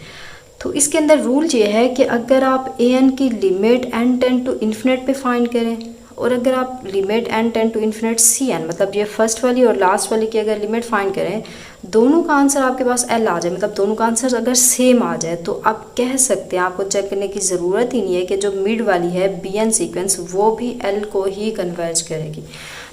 तो इसके अंदर रूल ये है कि अगर आप an की limit n tend to infinite पे फाइंड करें, और अगर आप limit n tend to infinite cn, मतलब ये फर्स्ट वाली और लास्ट वाली की अगर लिमिट फाइंड करें, दोनों का आंसर आपके पास l आ जाए, मतलब दोनों का आंसर अगर सेम आ जाए, तो आप कह सकते हैं, आपको चेक करने की ज़रूरत ही नहीं है कि जो मिड वाली है bn सीक्वेंस वो भी l को ही कन्वर्ज करेगी।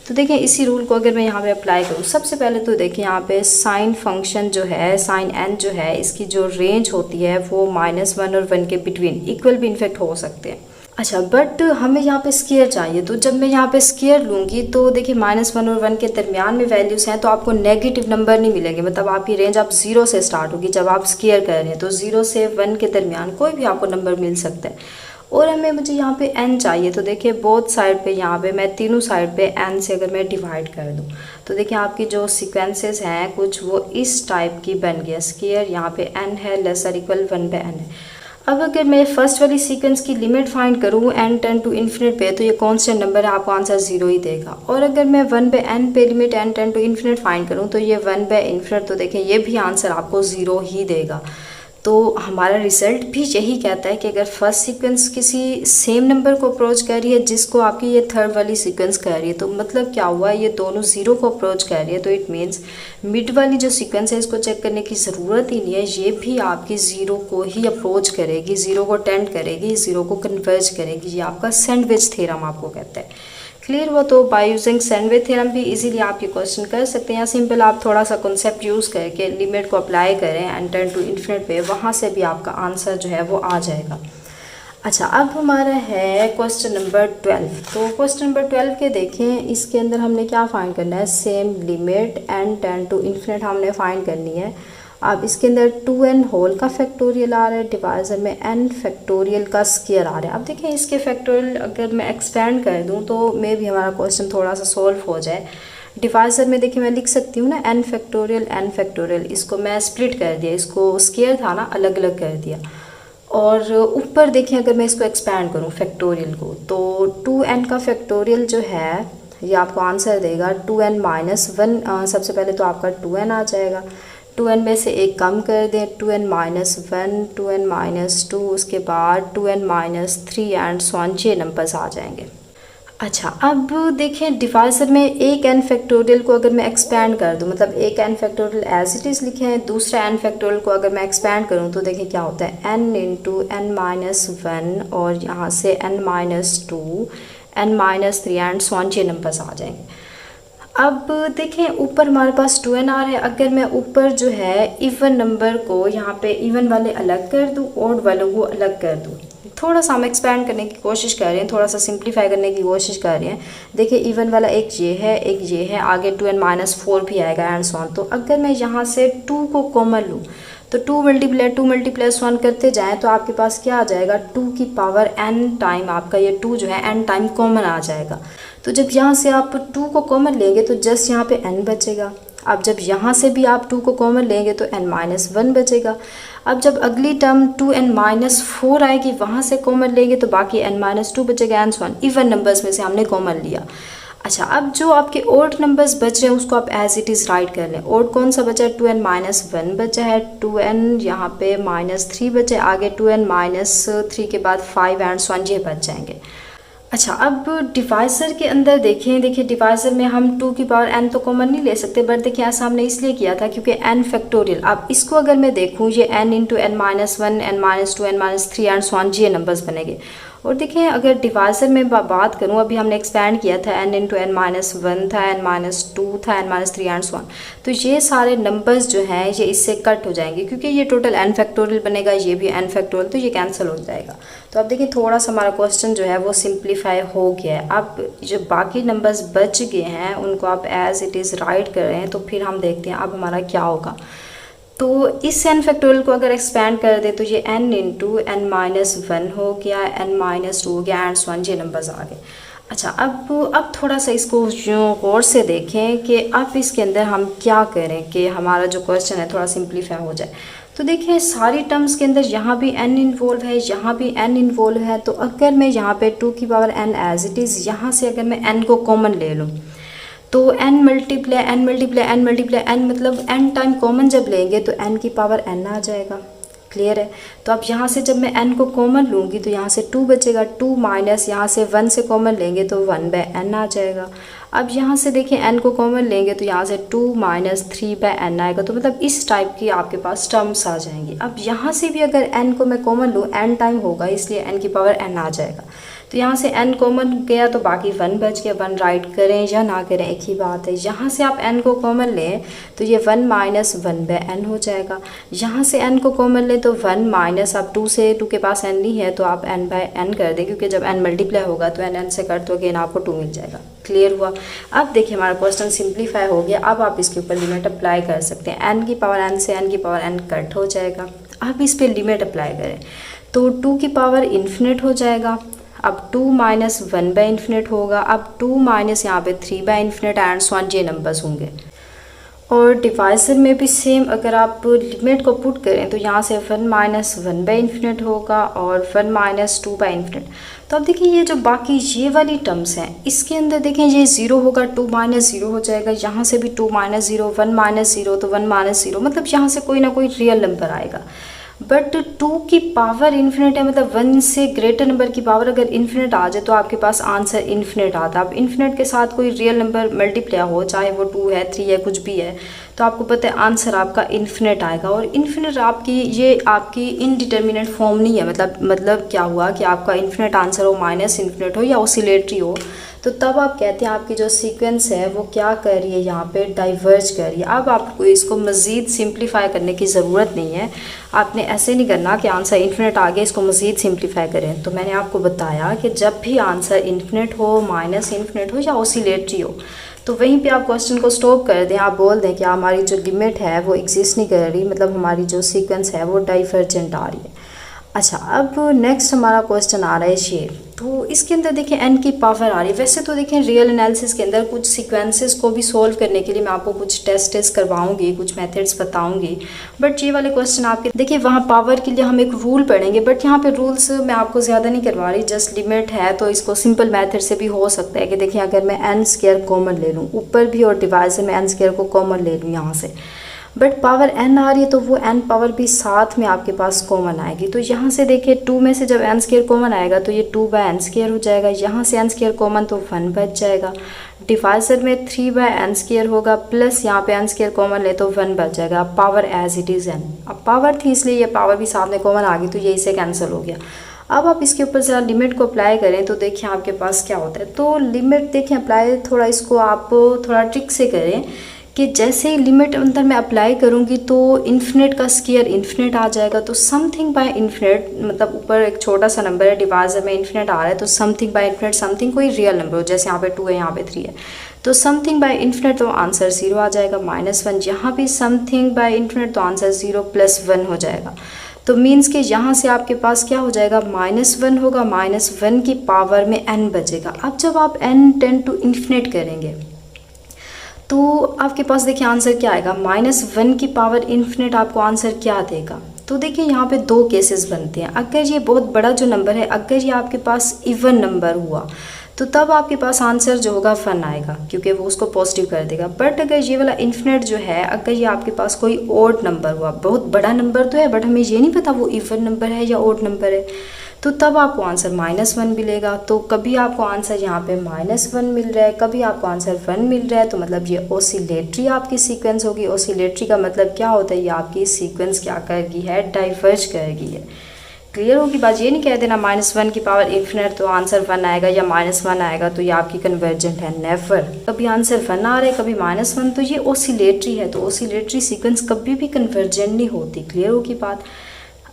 तो देखिए इसी रूल को अगर मैं यहाँ पे अप्लाई करूँ, सबसे पहले तो देखिए यहाँ पे साइन फंक्शन जो है, साइन n जो है, इसकी जो रेंज होती है वो -1 और 1 के बिटवीन, इक्वल भी इनफेक्ट हो सकते हैं। अच्छा, बट हमें यहाँ पे स्क्वायर चाहिए, तो जब मैं यहाँ पे स्क्वायर लूँगी तो देखिए -1 और 1 के दरमियान में वैल्यूज़ हैं, तो आपको नेगेटिव नंबर नहीं मिलेंगे, मतलब आपकी रेंज आप 0 से स्टार्ट होगी जब आप स्क्वायर कर रहे हैं, तो 0 से 1 के दरमियान कोई भी आपको नंबर मिल सकता है। और मुझे यहाँ पे n चाहिए, तो देखिए बोथ साइड पे, यहाँ पे मैं तीनों साइड पे n से अगर मैं डिवाइड कर दूँ तो देखिए आपकी जो सीक्वेंसेस हैं कुछ वो इस टाइप की बन गया। स्क्वायर यहाँ पे n है, लेसर इक्वल 1/n है। अब अगर मैं फर्स्ट वाली सीक्वेंस की लिमिट फाइंड करूँ n टेंड टू इन्फिनिट पे, तो ये कांस्टेंट नंबर है, आपको आंसर 0 ही देगा। और अगर मैं 1/n पे limit n tend to infinite find करूँ तो ये 1/∞, तो देखिए ये भी आंसर आपको 0 ही देगा। तो हमारा रिजल्ट भी यही कहता है कि अगर फर्स्ट सीक्वेंस किसी सेम नंबर को अप्रोच कर रही है जिसको आपकी ये थर्ड वाली सीक्वेंस कर रही है, तो मतलब क्या हुआ, ये दोनों 0 को अप्रोच कर रही है, तो इट मीन्स मिड वाली जो सीक्वेंस है इसको चेक करने की ज़रूरत ही नहीं है, ये भी आपकी 0 को ही अप्रोच करेगी, 0 को टेंड करेगी, 0 को कन्वर्ज करेगी। ये आपका सैंडविच थ्योरम आपको कहता है। क्लियर हुआ। तो बाय यूजिंग सैंडविच थ्योरम भी इजीली आप ये क्वेश्चन कर सकते हैं, या सिंपल आप थोड़ा सा कॉन्सेप्ट यूज़ करके लिमिट को अप्लाई करें n टेंड टू इन्फिनिट पे, वहाँ से भी आपका आंसर जो है वो आ जाएगा। अच्छा, अब हमारा है क्वेश्चन नंबर 12। तो क्वेश्चन नंबर 12 के देखें, इसके अंदर हमने क्या फाइंड करना है, same limit n tend to infinite हमने फाइंड करनी है। अब इसके अंदर 2n होल का फैक्टोरियल आ रहा है, डिवाइजर में n फैक्टोरियल का स्क्वायर आ रहा है। अब देखें इसके फैक्टोरियल अगर मैं एक्सपेंड कर दूं तो मे भी हमारा क्वेश्चन थोड़ा सा सोल्व हो जाए। डिवाइजर में देखिए मैं लिख सकती हूँ ना n फैक्टोरियल, इसको मैं स्प्लिट कर दिया, इसको स्क्वायर था ना अलग अलग कर दिया। और ऊपर देखिए अगर मैं इसको एक्सपैंड करूँ फैक्टोरियल को, तो 2n का फैक्टोरियल जो है ये आपको आंसर देगा 2n माइनस 1। सबसे पहले तो आपका 2n आ जाएगा, 2n में से एक कम कर दें, 2n माइनस 1, 2n माइनस 2, उसके बाद 2n minus 3 and so on, 6 numbers आ जाएंगे। अच्छा, अब देखें डिवाइजर में एक n फैक्टोरियल को अगर मैं एक्सपैंड कर दूं, मतलब एक n factorial as it is लिखे हैं, दूसरा n फैक्टोरियल को अगर मैं एक्सपैंड करूं तो देखें क्या होता है, n इंटू n माइनस 1 और यहाँ से n minus 2, n minus 3 and so on, 6 numbers आ जाएंगे। अब देखें ऊपर हमारे पास 2n आ रहा है, अगर मैं ऊपर जो है इवन नंबर को यहाँ पे इवन वाले अलग कर दूँ, ओड वालों को अलग कर दूँ, थोड़ा सा हम एक्सपैंड करने की कोशिश कर रहे हैं, थोड़ा सा सिंप्लीफाई करने की कोशिश कर रहे हैं। देखिए इवन वाला एक ये है, एक ये है, आगे 2n माइनस 4 भी आएगा एंड सो ऑन। तो अगर मैं यहाँ से 2 को कॉमन लूँ तो 2 मल्टीप्लाई 1 करते जाएं तो आपके पास क्या आ जाएगा, 2 की पावर n टाइम आपका ये 2 जो है n टाइम कॉमन आ जाएगा। तो जब यहाँ से आप 2 को कॉमन लेंगे तो जस्ट यहाँ पे n बचेगा। अब जब यहाँ से भी आप 2 को कॉमन लेंगे तो n माइनस 1 बचेगा। अब जब अगली टर्म 2n माइनस 4 आएगी, वहाँ से कॉमन लेंगे तो बाकी n माइनस 2 बचेगा and so on, even numbers में से हमने कॉमन लिया। अच्छा, अब जो आपके ओड नंबर्स बच रहे हैं उसको आप एज इट इज़ राइट कर लें। ओड कौन सा बचा है, 2n माइनस 1 बचा है, 2n यहाँ पे माइनस 3 बचे, आगे 2n माइनस 3 के बाद 5 एंड सो ऑन, ये बच जाएंगे। अच्छा, अब डिवाइज़र के अंदर देखिए डिवाइज़र में हम 2 की पावर n तो कॉमन नहीं ले सकते, बट देखिए ऐसा हमने इसलिए किया था क्योंकि n फैक्टोरियल, अब इसको अगर मैं देखूँ ये n into n minus 1, n minus 2, n minus 3 and so on, ये नंबर्स बनेंगे। और देखिए अगर डिवाइज़र में बात करूँ, अभी हमने एक्सपैंड किया था, n इंटू n माइनस 1 था, n माइनस 2 था, n minus 3 and so on, तो ये सारे नंबर्स जो हैं ये इससे कट हो जाएंगे क्योंकि ये टोटल n फैक्टोरियल बनेगा, ये भी n फैक्टोरियल, तो ये कैंसिल हो जाएगा। तो अब देखिए थोड़ा सा हमारा क्वेश्चन जो है वो सिंप्लीफाई हो गया है। अब जो बाकी नंबर्स बच गए हैं उनको आप एज इट इज़ राइट कर रहे हैं, तो फिर हम देखते हैं अब हमारा क्या होगा। तो इस n फैक्टोरियल को अगर एक्सपैंड कर दे तो ये n इंटू n माइनस 1 हो गया, n माइनस 2 हो गया एंड सो ऑन, ये नंबर्स आ गए। अच्छा, अब थोड़ा सा इसको जो गौर से देखें कि अब इसके अंदर हम क्या करें कि हमारा जो क्वेश्चन है थोड़ा सिंप्लीफाई हो जाए। तो देखिए सारी टर्म्स के अंदर यहाँ भी n इन्वॉल्व है, यहाँ भी n इन्वॉल्व है, तो अगर मैं यहाँ पे 2 की power n as it is, यहाँ से अगर मैं n को कॉमन ले लूँ तो n मल्टीप्लाई n मतलब n टाइम कॉमन जब लेंगे तो n की पावर n आ जाएगा। क्लियर है। तो अब यहाँ से जब मैं n को कॉमन लूँगी तो यहाँ से 2 बचेगा, 2 माइनस यहाँ से 1 से कॉमन लेंगे तो 1/n आ जाएगा। अब यहाँ से देखिए n को कॉमन लेंगे तो यहाँ से 2 माइनस 3/n आएगा। तो मतलब इस टाइप की आपके पास टर्म्स आ जाएंगी। अब यहाँ से भी अगर n को मैं कॉमन लूँ, n टाइम होगा इसलिए n की पावर n आ जाएगा। तो यहाँ से n कॉमन गया तो बाकी 1 बच गया। 1 राइट करें या ना करें एक ही बात है। यहाँ से आप n को कॉमन लें तो ये 1 माइनस 1/n हो जाएगा। यहाँ से n को कॉमन लें तो 1 माइनस, अब 2 से 2 के पास n नहीं है तो आप n/n कर दें, क्योंकि जब n मल्टीप्लाई होगा तो n से कट तो अगेन आपको 2 मिल जाएगा। क्लियर हुआ। अब देखिए हमारा क्वेश्चन सिंप्लीफाई हो गया। अब आप इसके ऊपर लिमिट अप्लाई कर सकते हैं। n की पावर n से n की पावर n कट हो जाएगा। अब इस पर लिमिट अप्लाई करें तो 2 की पावर इन्फिनिट हो जाएगा। अब 2 माइनस 1/इन्फिनिट होगा। अब 2 माइनस यहाँ पे 3/इन्फिनिट एंड सो ऑन, ये नंबर्स होंगे। और डिवाइजर में भी सेम, अगर आप लिमिट को पुट करें तो यहाँ से 1 माइनस 1/इन्फिनिट होगा और 1 माइनस 2/इन्फिनिट। तो अब देखिए ये जो बाकी ये वाली टर्म्स हैं इसके अंदर देखें ये 0 होगा, 2 माइनस 0 हो जाएगा। यहाँ से भी 2 माइनस 0, 1 माइनस 0 तो 1 माइनस 0, मतलब यहाँ से कोई ना कोई रियल नंबर आएगा। बट 2 की पावर इन्फिनिट है, मतलब 1 से ग्रेटर नंबर की पावर अगर इन्फिनिट आ जाए तो आपके पास आंसर इन्फिनिट आता है। अब इन्फिनिट के साथ कोई रियल नंबर मल्टीप्लाई हो, चाहे वो 2 है, 3 है, कुछ भी है, तो आपको पता है आंसर आपका इन्फिनिट आएगा। और इन्फिनिट आपकी इनडिटर्मिनेट फॉर्म नहीं है। मतलब क्या हुआ कि आपका इन्फिनिट आंसर हो, माइनस इन्फिनिट हो या ऑसिलेटरी हो, तो तब आप कहते हैं आपकी जो सीक्वेंस है वो क्या कर रही है, यहाँ पे डाइवर्ज कर रही है। अब आपको इसको मज़ीद सिंप्लीफाई करने की ज़रूरत नहीं है, आपने ऐसे नहीं करना कि आंसर इन्फिनिट आ गया इसको मज़ीद सिंप्लीफाई करें। तो मैंने आपको बताया कि जब भी आंसर इन्फिनिट हो, माइनस इन्फिनिट हो या ऑसिलेटरी हो, तो वहीं पे आप क्वेश्चन को स्टॉप कर दें, आप बोल दें कि हमारी जो लिमिट है वो एग्जिस्ट नहीं कर रही, मतलब हमारी जो सीक्वेंस है वो डाइवर्जेंट आ रही है। अच्छा, अब नेक्स्ट हमारा क्वेश्चन आ रहा है ये, तो इसके अंदर देखिए n की पावर आ रही है। वैसे तो देखें रियल एनालिसिस के अंदर कुछ सीक्वेंसेस को भी सोल्व करने के लिए मैं आपको कुछ टेस्ट करवाऊंगी, कुछ मेथड्स बताऊंगी, बट ये वाले क्वेश्चन आपके देखिए वहाँ पावर के लिए हम एक रूल पढ़ेंगे, बट यहाँ पे रूल्स मैं आपको ज़्यादा नहीं करवा रही, जस्ट लिमिट है तो इसको सिंपल मेथड से भी हो सकता है कि देखिए अगर मैं n स्क्वायर कॉमन ले लूँ ऊपर भी और डिवाइड में n स्क्वायर को कॉमन ले लूँ यहाँ से, बट पावर n आ रही है तो वो n पावर भी साथ में आपके पास कॉमन आएगी। तो यहाँ से देखिए 2 में से जब n स्क्वायर कॉमन आएगा तो ये 2/n स्क्वायर हो जाएगा, यहाँ से n स्क्वायर कॉमन तो 1 बच जाएगा, डिवाइजर में 3/n स्क्वायर होगा, प्लस यहाँ पे n स्क्वायर कॉमन ले तो 1 बच जाएगा। अब power as it is n, अब पावर थी इसलिए ये पावर भी साथ में कॉमन आ गई तो ये इसे कैंसिल हो गया। अब आप इसके ऊपर ज़रा लिमिट को अप्लाई करें तो देखिए आपके पास क्या होता है। तो लिमिट देखिए अप्लाई थोड़ा इसको आप थोड़ा ट्रिक से करें कि जैसे ही लिमिट अंदर मैं अप्लाई करूँगी तो इन्फिनिट का स्क्वायर इन्फिनिट आ जाएगा, तो समथिंग बाय इन्फिनिट मतलब ऊपर एक छोटा सा नंबर है डिवाइजर में इन्फिनिट आ रहा है, तो समथिंग बाय इन्फिनिट समथिंग कोई रियल नंबर हो, जैसे यहाँ पे 2 है यहाँ पे 3 है, तो समथिंग बाय इन्फिनिट तो आंसर 0 आ जाएगा, -1 यहाँ भी समथिंग बाय इन्फिनिट तो आंसर 0 + 1 हो जाएगा। तो मीन्स कि यहाँ से आपके पास क्या हो जाएगा, -1 होगा, -1 की पावर में n बचेगा। अब जब आप n टेंड टू इन्फिनिट करेंगे तो आपके पास देखिए आंसर क्या आएगा, -1 की पावर इन्फिनिट आपको आंसर क्या देगा। तो देखिए यहाँ पे 2 केसेस बनते हैं। अगर ये बहुत बड़ा जो नंबर है, अगर ये आपके पास इवन नंबर हुआ तो तब आपके पास आंसर जो होगा 1 आएगा क्योंकि वो उसको पॉजिटिव कर देगा। बट अगर ये वाला इन्फिनिट जो है, अगर ये आपके पास कोई ऑड नंबर हुआ, बहुत बड़ा नंबर तो है बट हमें ये नहीं पता वो इवन नंबर है या ऑड नंबर है, तो तब आपको आंसर -1 मिलेगा। तो कभी आपको आंसर यहाँ पे -1 मिल रहा है, कभी आपको आंसर 1 मिल रहा है, तो मतलब ये ऑसिलेटरी आपकी सीक्वेंस होगी। ऑसिलेटरी का मतलब क्या होता है, ये आपकी सीक्वेंस क्या करेगी है, डाइवर्ज करेगी है। क्लियर होगी बात, ये नहीं कह देना -1 की पावर इन्फिनिट तो आंसर 1 आएगा या -1 आएगा तो ये आपकी कन्वर्जेंट है, नेवर। कभी आंसर 1 आ रहा है कभी -1, तो ये ऑसिलेटरी है, तो ऑसिलेटरी सीक्वेंस कभी भी कन्वर्जेंट नहीं होती। क्लियर होगी बात।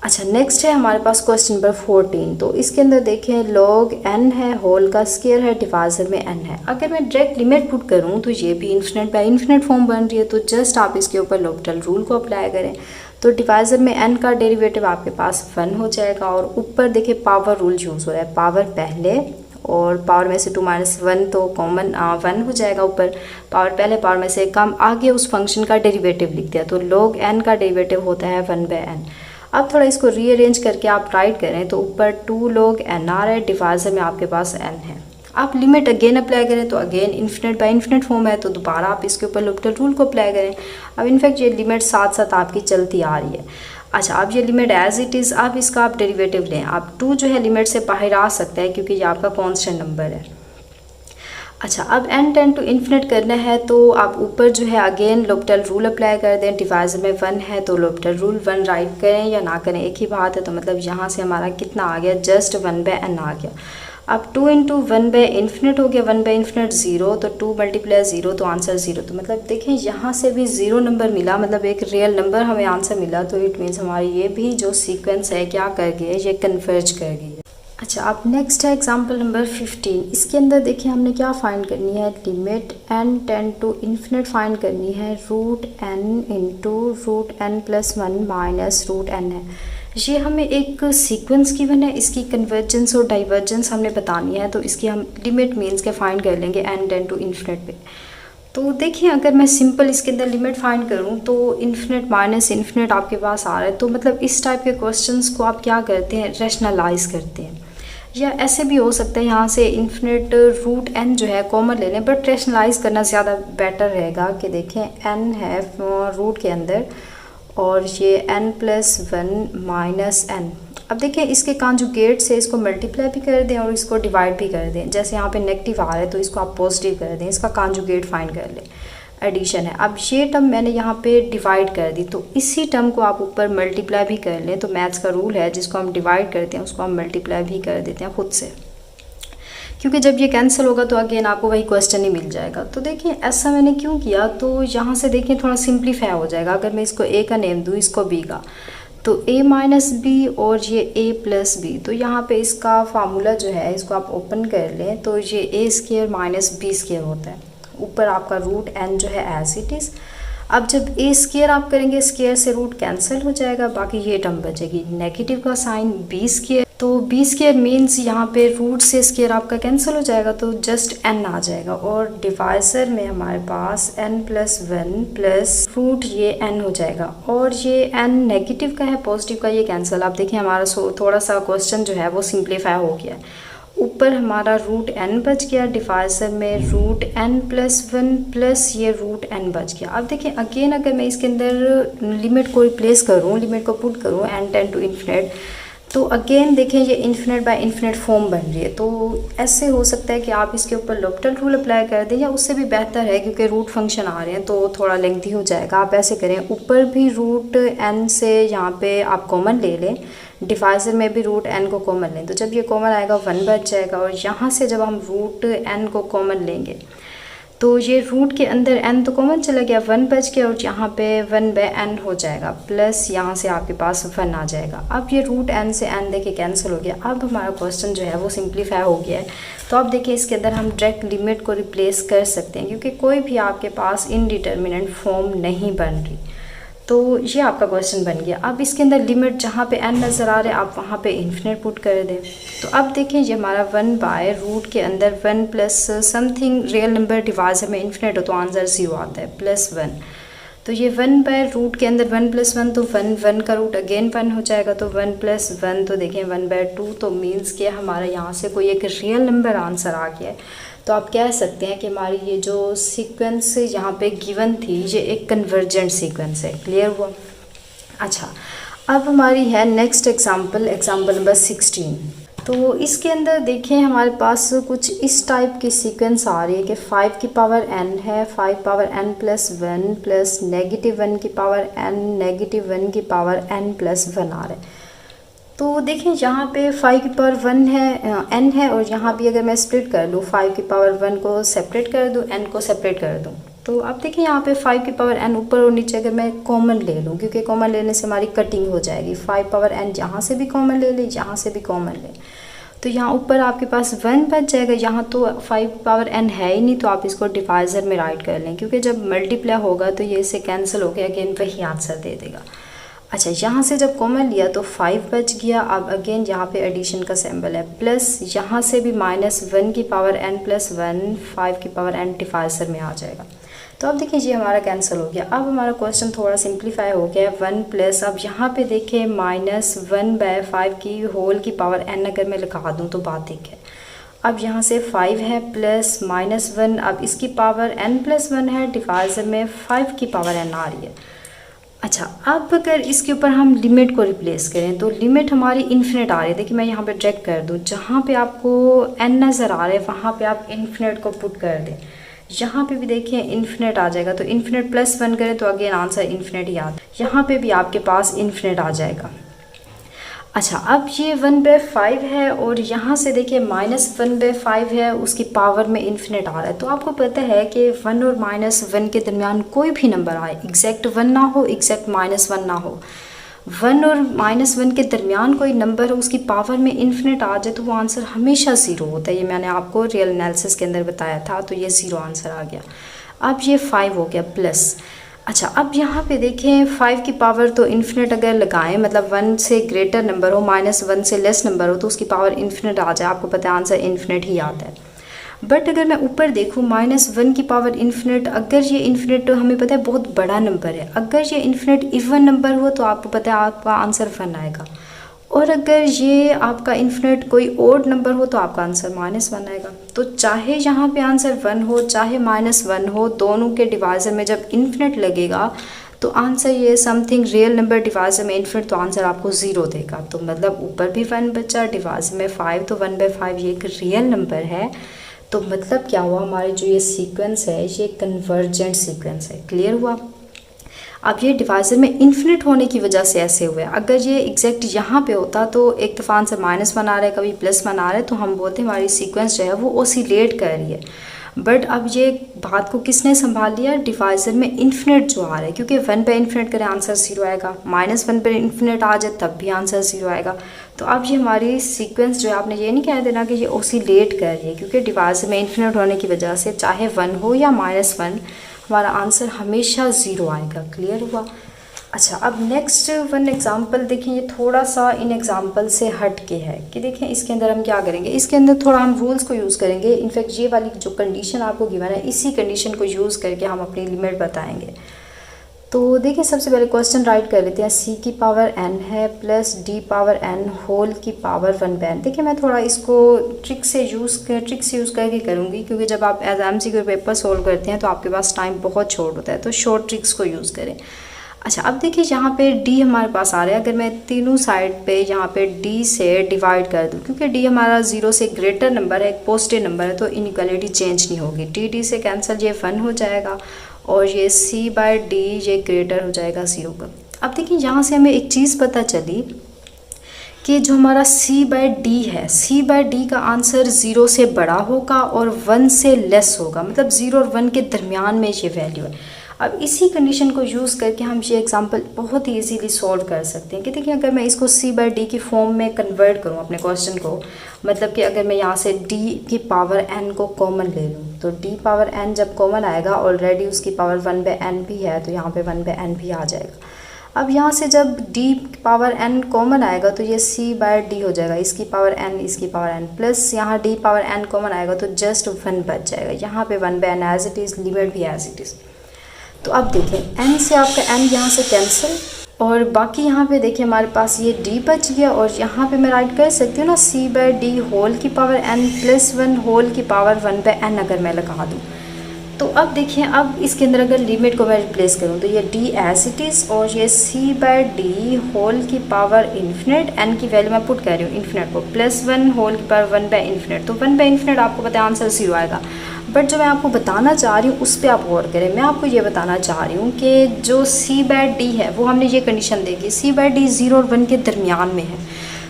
अच्छा, नेक्स्ट है हमारे पास क्वेश्चन नंबर 14। तो इसके अंदर देखें log n है, होल का स्क्वायर है, डिवाइजर में n है। अगर मैं डायरेक्ट लिमिट पुट करूँ तो ये भी इन्फिनिट बाय इन्फिनिट फॉर्म बन रही है, तो जस्ट आप इसके ऊपर l'Hopital रूल को अप्लाई करें तो डिवाइजर में n का डेरिवेटिव आपके पास 1 हो जाएगा। और ऊपर देखिए पावर रूल यूज़ हो रहा है, पावर पहले और पावर में से 2 - 1 तो कॉमन 1 हो जाएगा, ऊपर पावर पहले पावर में से कम, आगे उस फंक्शन का डेरिवेटिव लिख दिया, तो log n का डेरिवेटिव होता है 1/n। अब थोड़ा इसको रीअरेंज करके आप राइट करें तो ऊपर 2 log n आ रहा है, डिवाइजर में आपके पास n है। आप लिमिट अगेन अप्लाई करें तो again infinite by infinite form है, तो दोबारा आप इसके ऊपर l'Hopital रूल को अप्लाई करें। अब इनफैक्ट ये लिमिट साथ साथ आपकी चलती आ रही है। अच्छा, अब ये लिमिट एज इट इज़, अब इसका आप डेरिवेटिव लें। आप 2 जो है लिमिट से बाहर आ सकता है क्योंकि ये आपका कॉन्स्टेंट नंबर है। अच्छा, अब n टेंड टू इन्फिनिट करना है तो आप ऊपर जो है अगेन l'Hopital रूल अप्लाई कर दें। डिवाइजर में 1 है तो l'Hopital रूल 1 राइट करें या ना करें एक ही बात है। तो मतलब यहाँ से हमारा कितना आ गया, जस्ट 1/n आ गया। अब 2 × 1/∞ हो गया, 1/∞ 0, तो 2 × 0 तो आंसर 0। तो मतलब देखें यहाँ से भी 0 नंबर मिला, मतलब एक रियल नंबर हमें आंसर मिला, तो इट मीन्स हमारी ये भी जो सीक्वेंस है क्या कर गई है, ये कन्वर्ज कर गई है। अच्छा, अब नेक्स्ट है एग्जांपल नंबर 15। इसके अंदर देखिए हमने क्या फाइंड करनी है, limit n tend to infinite find करनी है, √n × √n + 1 - √n है। ये हमें एक सीक्वेंस गिवन है, इसकी कन्वर्जेंस और डाइवर्जेंस हमने बतानी है, तो इसकी हम लिमिट मीन्स के फाइंड कर लेंगे n टेंड टू इन्फिनिट पे। तो देखिए अगर मैं सिंपल इसके अंदर लिमिट फाइंड करूं तो इन्फिनिट माइनस इन्फिनिट आपके पास आ रहा है, तो मतलब इस टाइप के क्वेश्चंस को आप क्या करते हैं, रैशनलाइज करते हैं। या ऐसे भी हो सकता है यहाँ से इन्फिनिट √n जो है कॉमन ले लें, बट रैशनलाइज करना ज़्यादा बेटर रहेगा कि देखें n है रूट के अंदर और ये n + 1 - n। अब देखिए इसके कॉन्जुगेट से इसको मल्टीप्लाई भी कर दें और इसको डिवाइड भी कर दें। जैसे यहाँ पे नेगेटिव आ रहा है तो इसको आप पॉजिटिव कर दें, इसका कॉन्जुगेट फाइंड कर लें, एडिशन है। अब ये टर्म मैंने यहाँ पे डिवाइड कर दी, तो इसी टर्म को आप ऊपर मल्टीप्लाई भी कर लें। तो मैथ्स का रूल है, जिसको हम डिवाइड करते हैं उसको हम मल्टीप्लाई भी कर देते हैं खुद से, क्योंकि जब ये कैंसिल होगा तो अगेन आपको वही क्वेश्चन ही मिल जाएगा। तो देखिए ऐसा मैंने क्यों किया, तो यहाँ से देखिए थोड़ा सिंप्लीफाई हो जाएगा। अगर मैं इसको ए का नेम दूँ, इसको बी का, तो a माइनस बी और ये a प्लस बी, तो यहाँ पे इसका फार्मूला जो है इसको आप ओपन कर लें तो ये a square minus b square होता है, ऊपर आपका रूट n जो है एज इट इज़। अब जब a स्क्वायर आप करेंगे, स्क्वायर से रूट कैंसिल हो जाएगा, बाकी ये टर्म बचेगी, नेगेटिव का साइन b स्क्वायर, तो b स्क्वायर मीन्स यहाँ पे रूट से स्क्वायर आपका कैंसिल हो जाएगा तो जस्ट n आ जाएगा, और डिवाइजर में हमारे पास n plus one plus root ये n हो जाएगा, और ये n नेगेटिव का है पॉजिटिव का ये कैंसिल। आप देखिए हमारा थोड़ा सा क्वेश्चन जो है वो सिंप्लीफाई हो गया है। ऊपर हमारा रूट n बच गया, डिवाइजर में root n plus one plus ये रूट n बच गया। अब देखिए अगेन अगर मैं इसके अंदर लिमिट को रिप्लेस करूँ, लिमिट को पुट करूँ n टेंड टू इन्फिनिट, तो अगेन देखें ये इन्फिनिट बाय इन्फिनिट फॉर्म बन रही है। तो ऐसे हो सकता है कि आप इसके ऊपर लॉपिटल रूल अप्लाई कर दें, या उससे भी बेहतर है क्योंकि रूट फंक्शन आ रहे हैं तो थोड़ा लेंथी हो जाएगा, आप ऐसे करें ऊपर भी रूट n से यहाँ पे आप कॉमन ले लें, डिवाइजर में भी रूट n को कॉमन लें, तो जब ये कॉमन आएगा 1 बच जाएगा, और यहाँ से जब हम रूट n को कॉमन लेंगे तो ये रूट के अंदर n तो कॉमन चला गया, 1 बच गया, और यहाँ पे 1 बाय n हो जाएगा, प्लस यहाँ से आपके पास 1 आ जाएगा। अब ये रूट n से n देखिए कैंसिल हो गया। अब हमारा क्वेश्चन जो है वो सिंप्लीफाई हो गया है। तो आप देखिए इसके अंदर हम डायरेक्ट लिमिट को रिप्लेस कर सकते हैं, क्योंकि कोई भी आपके पास इनडिटर्मिनेंट फॉर्म नहीं बन रही। तो ये आपका क्वेश्चन बन गया। अब इसके अंदर लिमिट जहाँ पे n नज़र आ रहा है आप वहाँ पे इन्फिनिट पुट कर दें। तो अब देखिए ये हमारा 1 बाय रूट के अंदर 1 plus something real number divisor में इन्फिनिट हो तो आंसर 0 आता है, प्लस 1। तो ये 1 बाय रूट के अंदर 1 प्लस 1 तो 1 का रूट अगेन 1 हो जाएगा, तो 1 प्लस 1 तो देखें 1 बाय 2, तो मीन्स कि हमारा यहाँ से कोई एक रियल नंबर आंसर आ गया है। तो आप कह सकते हैं कि हमारी ये जो सीक्वेंस यहाँ पे गिवन थी ये एक कन्वर्जेंट सीक्वेंस है। क्लियर हुआ? अच्छा, अब हमारी है नेक्स्ट एग्जांपल, एग्जांपल नंबर 16। तो इसके अंदर देखें हमारे पास कुछ इस टाइप की सीक्वेंस आ रही है कि 5 की पावर n है, 5 power n plus 1 plus negative 1 की पावर n, नेगेटिव 1 की पावर n प्लस 1 आ रहा है। तो देखें यहाँ पे 5 की पावर 1 है n है, और यहाँ भी अगर मैं स्प्लिट कर दूँ 5 की पावर 1 को सेपरेट कर दूँ, n को सेपरेट कर दूँ, तो अब देखिए यहाँ पे 5 की पावर n ऊपर और नीचे अगर मैं कॉमन ले लूँ, क्योंकि कॉमन लेने से हमारी कटिंग हो जाएगी, 5 पावर n यहाँ से भी कॉमन ले लें, यहाँ से भी कॉमन लें, तो यहाँ ऊपर आपके पास 1 बच जाएगा। यहाँ तो 5 पावर n है ही नहीं, तो आप इसको डिवाइजर में राइट कर लें, क्योंकि जब मल्टीप्लाई होगा तो ये इससे कैंसिल हो गया, अगेन वही आंसर दे देगा। अच्छा, यहाँ से जब कॉमन लिया तो 5 बच गया। अब अगेन यहाँ पे एडिशन का सिंबल है, प्लस यहाँ से भी -1 की पावर n प्लस 1, 5 की पावर n डिवाइजर में आ जाएगा। तो अब देखिए ये हमारा कैंसिल हो गया। अब हमारा क्वेश्चन थोड़ा सिंप्लीफाई हो गया, 1 प्लस, अब यहाँ पे देखें -1 बाय 5 की होल की पावर n अगर मैं लिखा दूँ तो बात ठीक है। अब यहाँ से 5 है प्लस -1, अब इसकी पावर n प्लस 1 है, डिवाइजर में 5 की पावर n आ रही है। अच्छा, अब अगर इसके ऊपर हम लिमिट को रिप्लेस करें तो लिमिट हमारी इन्फिनिट आ रही है। देखिए मैं यहाँ पे ट्रैक कर दूँ, जहाँ पे आपको n नज़र आ रहा है वहाँ पे आप इन्फिनिट को पुट कर दें, यहाँ पे भी देखिए इन्फिनिट आ जाएगा, तो इन्फिनिट प्लस 1 करें तो अगेन आंसर इन्फिनिट ही आता है, यहाँ पे भी आपके पास इन्फिनिट आ जाएगा। अच्छा, अब ये 1 बाय 5 है, और यहाँ से देखिए -1 बाय 5 है, उसकी पावर में इन्फिनिट आ रहा है। तो आपको पता है कि 1 और -1 के दरमियान कोई भी नंबर आए, एग्जैक्ट 1 ना हो, एग्जैक्ट -1 ना हो, 1 और -1 के दरमियान कोई नंबर हो, उसकी पावर में इन्फिनिट आ जाए तो वो आंसर हमेशा 0 होता है। ये मैंने आपको रियल एनालिसिस के अंदर बताया था, तो ये 0 आंसर आ गया। अब ये 5 हो गया प्लस। अच्छा, अब यहाँ पे देखें 5 की पावर तो इन्फिनिट अगर लगाएं, मतलब 1 से ग्रेटर नंबर हो, -1 से लेस नंबर हो, तो उसकी पावर इन्फिनिट आ जाए, आपको पता है आंसर इन्फिनिट ही आता है। बट अगर मैं ऊपर देखूँ -1 की पावर इन्फिनिट, अगर ये इन्फिनिट हमें पता है बहुत बड़ा नंबर है, अगर ये इन्फिनिट इवन नंबर हो तो आपको पता है आपका आंसर 1 आएगा, और अगर ये आपका इन्फिनिट कोई ओड नंबर हो तो आपका आंसर -1 आएगा। तो चाहे यहाँ पे आंसर 1 हो चाहे -1 हो, दोनों के डिवाइजर में जब इन्फिनिट लगेगा तो आंसर ये समथिंग रियल नंबर डिवाइजर में इन्फिनिट, तो आंसर आपको 0 देगा। तो मतलब ऊपर भी 1 बचा, डिवाइजर में 5, तो 1 बाय 5 ये एक रियल नंबर है। तो मतलब क्या हुआ, हमारी जो ये सीक्वेंस है ये कन्वर्जेंट सीक्वेंस है। क्लियर हुआ? अब ये डिवाइज़र में इन्फिनिट होने की वजह से ऐसे हुए। अगर ये एग्जैक्ट यहाँ पे होता तो एक दफ़ा आंसर -1 आ रहा है, कभी +1 आ रहा है, तो हम बोलते हैं हमारी सीक्वेंस जो है वो ओसिलेट कर रही है। बट अब ये बात को किसने संभाल लिया, डिवाइज़र में इन्फिनिट जो आ रहा है, क्योंकि 1 पे इन्फिनिट करें आंसर 0 आएगा, -1 पे इन्फिनिट आ जाए तब भी आंसर 0 आएगा। तो अब ये हमारी सीक्वेंस जो है, आपने ये नहीं कह देना कि ये ओसिलेट कर रही है, क्योंकि डिवाइज़र में इन्फिनिट होने की वजह से चाहे 1 हो या -1 हमारा आंसर हमेशा 0 आएगा। क्लियर हुआ। अच्छा, अब नेक्स्ट वन एग्जांपल देखें, ये थोड़ा सा इन एग्जांपल से हट के है कि देखें इसके अंदर हम क्या करेंगे, इसके अंदर थोड़ा हम रूल्स को यूज़ करेंगे। इनफैक्ट ये वाली जो कंडीशन आपको गिवन है, इसी कंडीशन को यूज़ करके हम अपनी लिमिट बताएंगे। तो देखिए सबसे पहले क्वेश्चन राइट कर लेते हैं। c की पावर n है plus d power n whole की पावर 1/n। देखिए मैं थोड़ा इसको ट्रिक से यूज़ करके करूँगी, क्योंकि जब आप एज MCQ पेपर सोल्व करते हैं तो आपके पास टाइम बहुत शॉर्ट होता है, तो शॉर्ट ट्रिक्स को यूज़ करें। अच्छा, अब देखिए यहाँ पे d हमारे पास आ रहा है। अगर मैं तीनों साइड पे यहाँ पे d से डिवाइड कर दूँ, क्योंकि d हमारा 0 से ग्रेटर नंबर है, एक पॉजिटिव नंबर है, तो इनइक्वालिटी चेंज नहीं होगी। d से कैंसिल, ये 1 हो जाएगा और ये c/d ये ग्रेटर हो जाएगा 0 का। अब देखिए यहाँ से हमें एक चीज़ पता चली कि जो हमारा c/d है, c/d का आंसर 0 से बड़ा होगा और 1 से लेस होगा, मतलब 0 और 1 के दरमियान में ये वैल्यू है। अब इसी कंडीशन को यूज़ करके हम ये एग्जांपल बहुत ही इजीली सॉल्व कर सकते हैं कि देखिए अगर मैं इसको c/d की फॉर्म में कन्वर्ट करूँ अपने क्वेश्चन को, मतलब कि अगर मैं यहाँ से d की पावर n को कॉमन ले लूँ, तो d पावर n जब कॉमन आएगा, ऑलरेडी उसकी पावर 1/n भी है, तो यहाँ पे 1/n भी आ जाएगा। अब यहाँ से जब d पावर n कॉमन आएगा तो ये c/d हो जाएगा, इसकी पावर n इसकी पावर n, प्लस यहाँ d पावर n कॉमन आएगा तो जस्ट 1 बच जाएगा, यहाँ पे 1/n as it is, limit भी एज इट इज़। तो अब देखें n से आपका n यहाँ से कैंसिल, और बाकी यहाँ पे देखिए हमारे पास ये d बच गया, और यहाँ पे मैं राइट कर सकती हूँ ना c/d होल की पावर n प्लस 1 होल की पावर 1/n अगर मैं लगा दूँ। तो अब देखिए, अब इसके अंदर अगर लिमिट को मैं रिप्लेस करूँ तो ये d एज इट इज़, और ये c/d होल की पावर इन्फिनिट, n की वैल्यू मैं पुट कर रही हूँ इन्फिनिट को, प्लस 1 होल की पावर 1/इन्फिनिट। तो 1/इन्फिनिट आपको पता है आंसर 0 आएगा। बट जो मैं आपको बताना चाह रही हूँ उस पर आप गौर करें। मैं आपको ये बताना चाह रही हूँ कि जो c/d है वो हमने ये कंडीशन देखी, c/d 0 और 1 के दरमियान में है।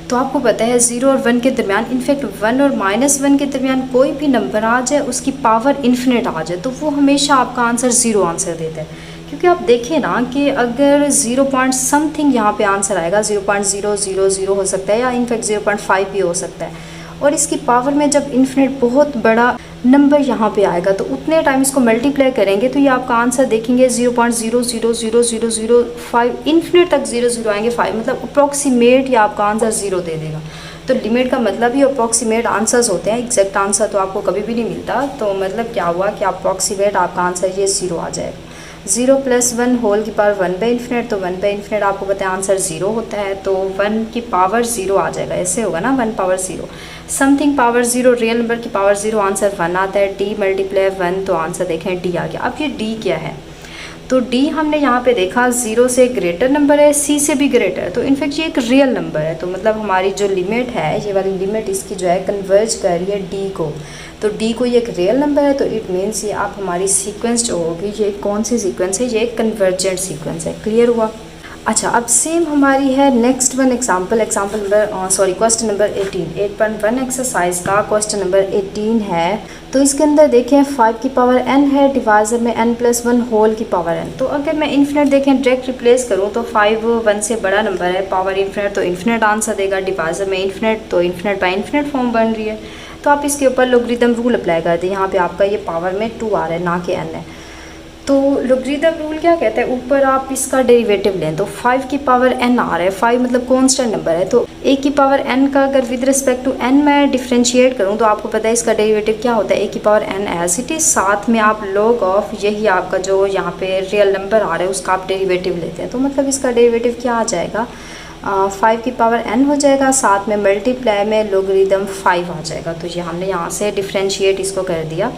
तो आपको पता है 0 और 1 के दरमियान, इनफैक्ट 1 और -1 के दरमियान कोई भी नंबर आ जाए, उसकी पावर इन्फिनिट आ जाए, तो वो हमेशा आपका आंसर 0 आंसर देता है। क्योंकि आप देखें ना कि अगर 0 पॉइंट समथिंग यहाँ पे आंसर आएगा, 0.000 हो सकता है, या इनफैक्ट 0.5 भी हो सकता है, और इसकी पावर में जब इन्फिनिट बहुत बड़ा नंबर यहाँ पे आएगा तो उतने टाइम इसको मल्टीप्लाई करेंगे तो ये आपका आंसर देखेंगे 0.00005 इन्फिनिट तक 0 आएंगे 5, मतलब अप्रॉक्सीमेट ये आपका आंसर 0 दे देगा। तो लिमिट का मतलब ही अप्रॉक्सीमेट आंसर्स होते हैं, एग्जैक्ट आंसर तो आपको कभी भी नहीं मिलता। तो मतलब क्या हुआ कि अप्रॉक्सीमेट आपका आंसर ये 0 आ जाएगा। 0 + 1 होल की पावर 1/इन्फिनिट, तो 1/इन्फिनिट आपको पता है आंसर 0 होता है, तो 1 की पावर 0 आ जाएगा, ऐसे होगा ना 1 power 0, something power 0, real number की पावर 0, आंसर 1 आता है। d × 1 तो आंसर देखें d आ गया। अब ये d क्या है, तो d हमने यहाँ पे देखा 0 से ग्रेटर नंबर है, c से भी ग्रेटर है, तो इनफैक्ट ये एक रियल नंबर है। तो मतलब हमारी जो लिमिट है, ये वाली लिमिट इसकी जो है कन्वर्ज कर रही है d को, तो d को ये एक रियल नंबर है, तो इट मीन्स ये आप हमारी सीक्वेंस जो होगी, ये कौन सी सीक्वेंस है, ये एक कन्वर्जेंट सीक्वेंस है। क्लियर हुआ। अच्छा, अब सेम हमारी है next one example question number 18, 8.1 exercise का क्वेश्चन नंबर 18 है। तो इसके अंदर देखें 5 की पावर n है, डिवाइजर में n + 1 होल की पावर n। तो अगर मैं इन्फिनिट देखें डायरेक्ट रिप्लेस करूं तो 5 1 से बड़ा नंबर है, पावर इन्फिनिट, तो इन्फिनिट आंसर देगा, डिवाइजर में इन्फिनिट, तो इन्फिनिट बाई इन्फिनिट फॉर्म बन रही है। तो आप इसके ऊपर लॉगरिथम रूल अप्लाई कर दें। यहाँ पे आपका ये पावर में 2 आ रहा है, ना कि n है। तो लॉगरिथम रूल क्या कहता है, ऊपर आप इसका डेरिवेटिव लें, तो 5 की पावर n आ रहा है, 5 मतलब कांस्टेंट नंबर है, तो a की पावर n का अगर विद रिस्पेक्ट टू n मैं डिफरेंशिएट करूं तो आपको पता है इसका डेरिवेटिव क्या होता है, a की power n as it is, साथ में आप log ऑफ यही आपका जो यहाँ पे रियल नंबर आ रहा है उसका आप डेरिवेटिव लेते हैं। तो मतलब इसका डेरिवेटिव क्या आ जाएगा, 5 की पावर n हो जाएगा, साथ में मल्टीप्लाई में लॉगरिथम 5 आ जाएगा। तो ये हमने यहाँ से डिफरेंशिएट इसको कर दिया।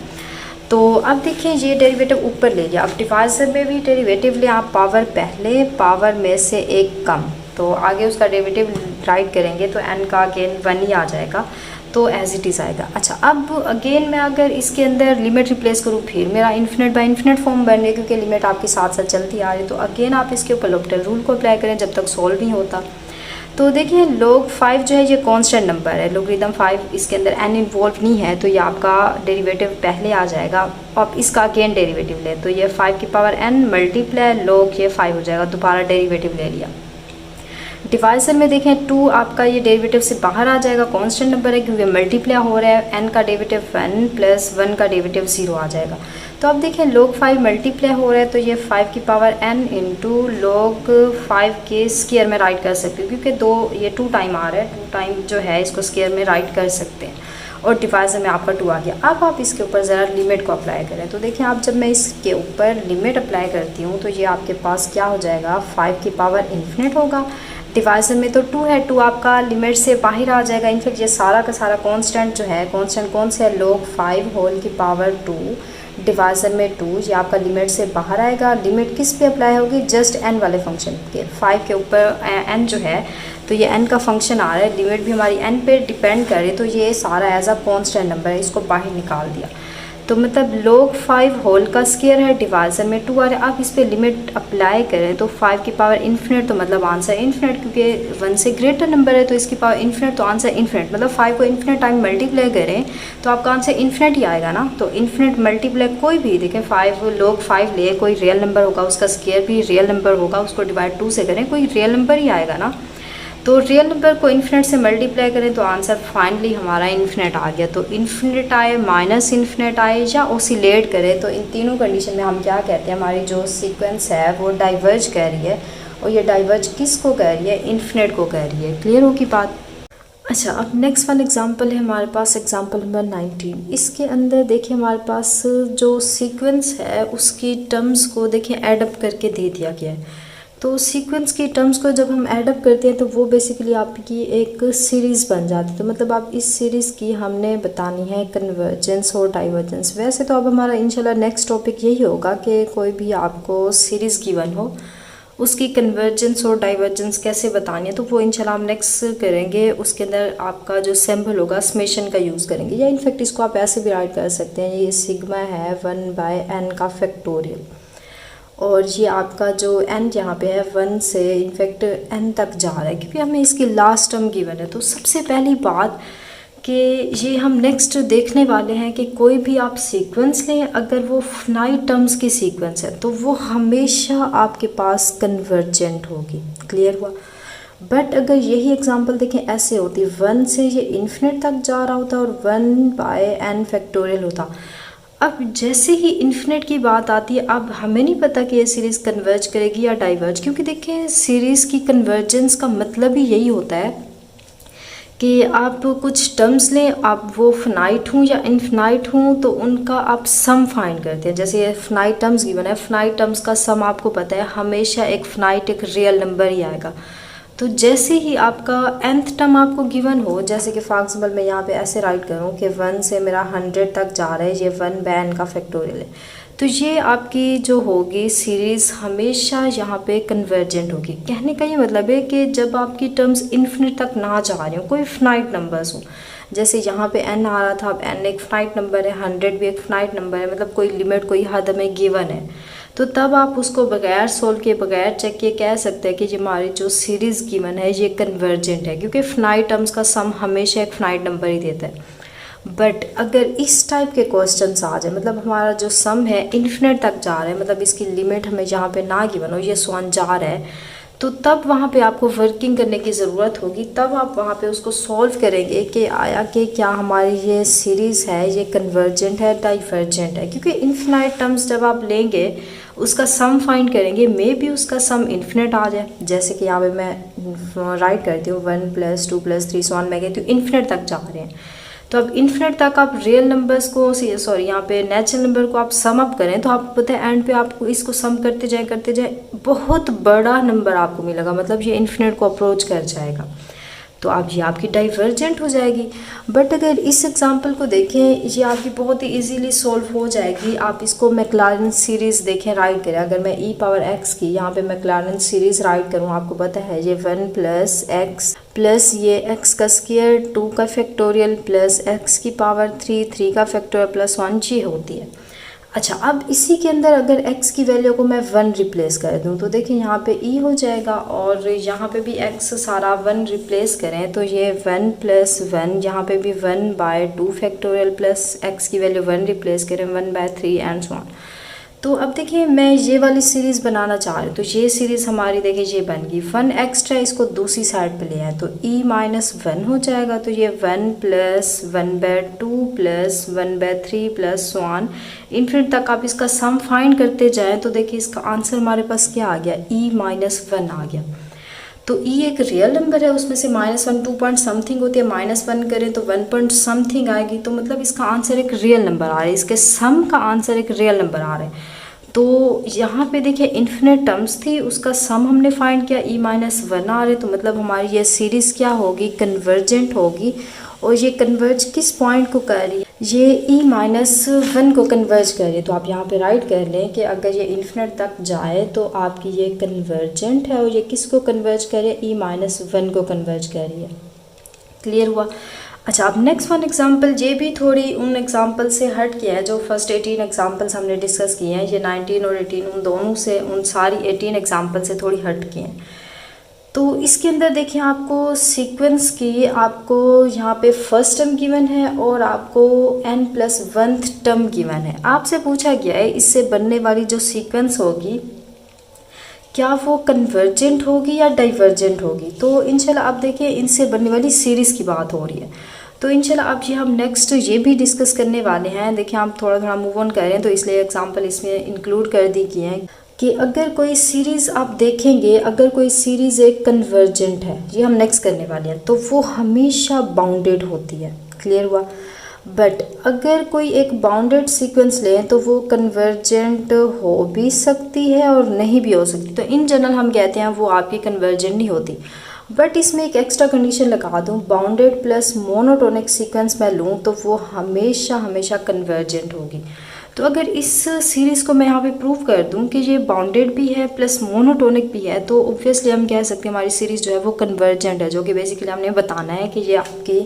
तो अब देखिए ये डेरिवेटिव ऊपर ले लिया, अब डिवाइजर में भी डेरिवेटिव ले, आप पावर पहले, पावर में से एक कम, तो आगे उसका डेरिवेटिव राइट करेंगे तो n का अगेन 1 ही आ जाएगा। तो एज इट इज़ आएगा। अच्छा, अब अगेन मैं अगर इसके अंदर लिमिट रिप्लेस करूँ, फिर मेरा इन्फिनिट बाय इन्फिनिट फॉर्म बन रही, क्योंकि लिमिट आपके साथ साथ चलती आ रही। तो अगेन आप इसके ऊपर l'Hopital रूल को अप्लाई करें जब तक सॉल्व नहीं होता। तो देखिए log 5 जो है ये कांस्टेंट नंबर है, लोगरिथम 5, इसके अंदर n इन्वॉल्व नहीं है, तो ये आपका डेरिवेटिव पहले आ जाएगा। आप इसका अगेन डेरिवेटिव लें तो ये 5 की पावर n मल्टीप्लाई log ये 5 हो जाएगा, दोबारा डेरिवेटिव ले लिया। डिवाइजर में देखें 2 आपका ये डेरिवेटिव से बाहर आ जाएगा, कांस्टेंट नंबर है क्योंकि मल्टीप्लाई हो रहा है, n का डेरिवेटिव 1 प्लस 1 का डेरिवेटिव 0 आ जाएगा। तो अब देखें log 5 मल्टीप्लाई हो रहा है, तो ये 5 की पावर n इंटू log 5 के स्क्वायर में राइट कर सकते हो, क्योंकि ये 2 टाइम आ रहा है, 2 टाइम जो है इसको स्क्वायर में राइट कर सकते हैं। और डिवाइजर में आपका 2 आ गया। अब आप इसके ऊपर ज़रा लिमिट को अप्लाई करें, तो देखिए आप जब मैं इसके ऊपर लिमिट अप्लाई करती हूँ तो ये आपके पास क्या हो जाएगा, 5 की पावर इन्फिनिट होगा। डिवाइजर में तो 2 है, 2 आपका लिमिट से बाहर आ जाएगा। इनफैक्ट ये सारा का सारा कांस्टेंट जो है, कांस्टेंट कौन सा है, log 5 होल की पावर 2 डिवाइजर में 2, ये आपका लिमिट से बाहर आएगा। लिमिट किस पे अप्लाई होगी, जस्ट n वाले फंक्शन के, 5 के ऊपर n जो है, तो ये n का फंक्शन आ रहा है, लिमिट भी हमारी n पे डिपेंड करे, तो ये सारा एज अ कांस्टेंट नंबर है, इसको बाहर निकाल दिया। तो मतलब log 5 होल का स्क्वायर है, डिवाइजर में 2 आ रहा है। आप इस पे लिमिट अप्लाई करें तो 5 की पावर इन्फिनिट, तो मतलब आंसर इन्फिनिट, क्योंकि 1 से ग्रेटर नंबर है तो इसकी पावर इन्फिनिट, तो आंसर इन्फिनिट। मतलब 5 को इन्फिनिट टाइम मल्टीप्लाई करें तो आपका आंसर इन्फिनिट ही आएगा ना। तो इन्फिनिट मल्टीप्लाई कोई भी देखें, 5 log 5 ले, कोई रियल नंबर होगा, उसका स्क्वायर भी रियल नंबर होगा, उसको डिवाइड 2 से करें, कोई रियल नंबर ही आएगा ना। तो रियल नंबर को इन्फिनिट से मल्टीप्लाई करें तो आंसर फाइनली हमारा इन्फिनिट आ गया। तो इन्फिनिट आए, माइनस इन्फिनिट आए या ओसिलेट करे, तो इन तीनों कंडीशन में हम क्या कहते हैं, हमारी जो सीक्वेंस है वो डाइवर्ज कर रही है। और ये डाइवर्ज किस को कह रही है, इन्फिनिट को कह रही है। क्लियर होगी बात। अच्छा, अब नेक्स्ट वन एग्जांपल है हमारे पास, एग्जांपल नंबर 19। इसके अंदर देखिए हमारे पास जो सीक्वेंस है उसकी टर्म्स को देखिए एडअप करके दे दिया गया है। तो सीक्वेंस की टर्म्स को जब हम ऐडअप करते हैं तो वो बेसिकली आपकी एक सीरीज़ बन जाती है। तो मतलब आप इस सीरीज़ की हमने बतानी है कन्वर्जेंस और डाइवर्जेंस। वैसे तो अब हमारा इंशाल्लाह नेक्स्ट टॉपिक यही होगा कि कोई भी आपको सीरीज़ गिवन हो, उसकी कन्वर्जेंस और डाइवर्जेंस कैसे बतानी है, तो वो इंशाल्लाह हम नेक्स्ट करेंगे। उसके अंदर आपका जो सिंबल होगा समेशन का यूज़ करेंगे, या इनफैक्ट इसको आप ऐसे भी राइट कर सकते हैं, ये सिग्मा है 1/n का फैक्टोरियल, और ये आपका जो n यहाँ पे है 1 से इनफैक्ट n तक जा रहा है, क्योंकि हमें इसकी लास्ट टर्म गिवन है। तो सबसे पहली बात कि ये हम नेक्स्ट देखने वाले हैं कि कोई भी आप सीक्वेंस लें, अगर वो फाइनाइट टर्म्स की सीक्वेंस है तो वो हमेशा आपके पास कन्वर्जेंट होगी। क्लियर हुआ। बट अगर यही एग्जांपल देखें ऐसे होती, 1 से ये इन्फिनिट तक जा रहा होता और 1/n फैक्टोरियल होता। अब जैसे ही इन्फिनिट की बात आती है, अब हमें नहीं पता कि ये सीरीज़ कन्वर्ज करेगी या डाइवर्ज, क्योंकि देखें सीरीज़ की कन्वर्जेंस का मतलब ही यही होता है कि आप कुछ टर्म्स लें, आप वो फाइनाइट हूँ या इनफिनाइट हूँ, तो उनका आप सम फाइंड करते हैं। जैसे ये फाइनाइट टर्म्स गिवन है, फाइनाइट टर्म्स का सम आपको पता है हमेशा एक फाइनाइट एक रियल नंबर ही आएगा। तो जैसे ही आपका nth टर्म आपको गिवन हो, जैसे कि फॉर एग्जाम्पल मैं यहाँ पे ऐसे राइट करूँ कि 1 से मेरा 100 तक जा रहा है, ये 1/n का फैक्टोरियल है, तो ये आपकी जो होगी सीरीज़ हमेशा यहाँ पे कन्वर्जेंट होगी। कहने का ये मतलब है कि जब आपकी टर्म्स इन्फिनिट तक ना जा रही हो, कोई फाइनाइट नंबर्स हो, जैसे यहाँ पे n आ रहा था, अब n एक फाइनाइट नंबर है, 100 भी एक फाइनाइट नंबर है, मतलब कोई लिमिट कोई हद हमें गिवन है, तो तब आप उसको बगैर सोल्व किए बगैर चेक किए कह सकते हैं कि ये हमारी जो सीरीज़ गिवन है ये कन्वर्जेंट है, क्योंकि फाइनाइट टर्म्स का सम हमेशा एक फाइनाइट नंबर ही देता है। बट अगर इस टाइप के क्वेश्चंस आ जाए, मतलब हमारा जो सम है इन्फिनिट तक जा रहा है, मतलब इसकी लिमिट हमें यहाँ पे ना गिवन हो, ये सॉन जा रहा है, तो तब वहाँ पे आपको वर्किंग करने की ज़रूरत होगी। तब आप वहाँ पे उसको सॉल्व करेंगे कि आया कि क्या हमारी ये सीरीज़ है ये कन्वर्जेंट है डाइवर्जेंट है, क्योंकि इन्फिनाइट टर्म्स जब आप लेंगे उसका सम फाइंड करेंगे, मे भी उसका सम इन्फिनिट आ जाए। जैसे कि यहाँ पे मैं राइट करती हूँ 1 + 2 + 3 सॉन, मैं कहती हूँ इन्फिनिट तक जा रहे हैं। तो अब इन्फिनिट तक आप रियल नंबर्स को सॉरी यहाँ पे नेचुरल नंबर को आप सम अप करें, तो आपको पता है एंड पे आपको इसको सम करते जाए बहुत बड़ा नंबर आपको मिलेगा, मतलब ये इन्फिनिट को अप्रोच कर जाएगा। तो अब ये आपकी डाइवर्जेंट हो जाएगी। बट अगर इस एग्जांपल को देखें, ये आपकी बहुत ही इजीली सॉल्व हो जाएगी। आप इसको मैक्लारेन सीरीज़ देखें, राइट करें। अगर मैं e⁻x की यहाँ पे मैक्लारेन सीरीज़ राइट करूँ, आपको पता है ये 1 + x प्लस ये x का स्क्वायर 2 का फैक्टोरियल प्लस x की पावर 3 का फैक्टोरियल प्लस 1 ये होती है। अच्छा, अब इसी के अंदर अगर x की वैल्यू को मैं 1 रिप्लेस कर दूं तो देखिए यहाँ पे e हो जाएगा, और यहाँ पे भी x सारा 1 रिप्लेस करें तो ये 1 + 1, यहाँ पे भी 1/2 फैक्टोरियल प्लस x की वैल्यू 1 रिप्लेस करें 1/3 एंड सो ऑन। तो अब देखिए मैं ये वाली सीरीज़ बनाना चाह रही हूँ, तो ये सीरीज़ हमारी देखिए ये बन गई। 1 एक्स्ट्रा इसको दूसरी साइड पे ले आए तो e - 1 हो जाएगा, तो ये 1 + 1/2 + 1/3 प्लस 1 इन्फिनिट तक आप इसका सम फाइंड करते जाएं तो देखिए इसका आंसर हमारे पास क्या आ गया, e - 1 आ गया। तो e एक रियल नंबर है, उसमें से -1 2 पॉइंट समथिंग होती है, -1 करें तो 1 पॉइंट समथिंग आएगी, तो मतलब इसका आंसर एक रियल नंबर आ रहा है, इसके सम का आंसर एक रियल नंबर आ रहा है। तो यहाँ पे देखिए इन्फिनिट टर्म्स थी, उसका सम हमने फाइंड किया, e - 1 आ रहे, तो मतलब हमारी ये सीरीज़ क्या होगी, कन्वर्जेंट होगी। और ये कन्वर्ज किस पॉइंट को कर रही है, ये e - 1 को कन्वर्ज कर रही है। तो आप यहाँ पे राइट कर लें कि अगर ये इन्फिनिट तक जाए तो आपकी ये कन्वर्जेंट है, और ये किसको कन्वर्ज कर रही है, e - 1 को कन्वर्ज कर रही है। क्लियर हुआ। अच्छा, अब नेक्स्ट वन एग्जांपल, ये भी थोड़ी उन एग्जांपल से हट किया है जो फर्स्ट 18 एग्जांपल्स हमने डिस्कस किए हैं। ये 19 और 18 उन दोनों से, उन सारी 18 एग्जांपल से थोड़ी हट किए हैं। तो इसके अंदर देखिए आपको सीक्वेंस की, आपको यहाँ पे फर्स्ट टर्म गिवन है और आपको n+1th टर्म गिवन है। आपसे पूछा गया है इससे बनने वाली जो सीक्वेंस होगी क्या वो कन्वर्जेंट होगी या डाइवर्जेंट होगी। तो इंशाल्लाह आप देखिए इनसे बनने वाली सीरीज़ की बात हो रही है, तो इंशाल्लाह अब ये हम नेक्स्ट ये भी डिस्कस करने वाले हैं। देखिए हम थोड़ा थोड़ा मूव ऑन कर रहे हैं, तो इसलिए एग्जांपल इसमें इंक्लूड कर दी गई हैं कि अगर कोई सीरीज़ आप देखेंगे, अगर कोई सीरीज़ एक कन्वर्जेंट है, ये हम नेक्स्ट करने वाले हैं, तो वो हमेशा बाउंडेड होती है। क्लियर हुआ। बट अगर कोई एक बाउंडेड सीक्वेंस लें तो वो कन्वर्जेंट हो भी सकती है और नहीं भी हो सकती। तो इन जनरल हम कहते हैं वो आपकी कन्वर्जेंट नहीं होती। बट इसमें एक एक्स्ट्रा कंडीशन लगा दूँ, बाउंडेड प्लस मोनोटोनिक सीक्वेंस मैं लूँ तो वो हमेशा हमेशा कन्वर्जेंट होगी। तो अगर इस सीरीज़ को मैं यहाँ पे प्रूव कर दूँ कि ये बाउंडेड भी है प्लस मोनोटोनिक भी है, तो ऑब्वियसली हम कह सकते हैं हमारी सीरीज़ जो है वो कन्वर्जेंट है, जो कि बेसिकली हमने बताना है कि ये आपकी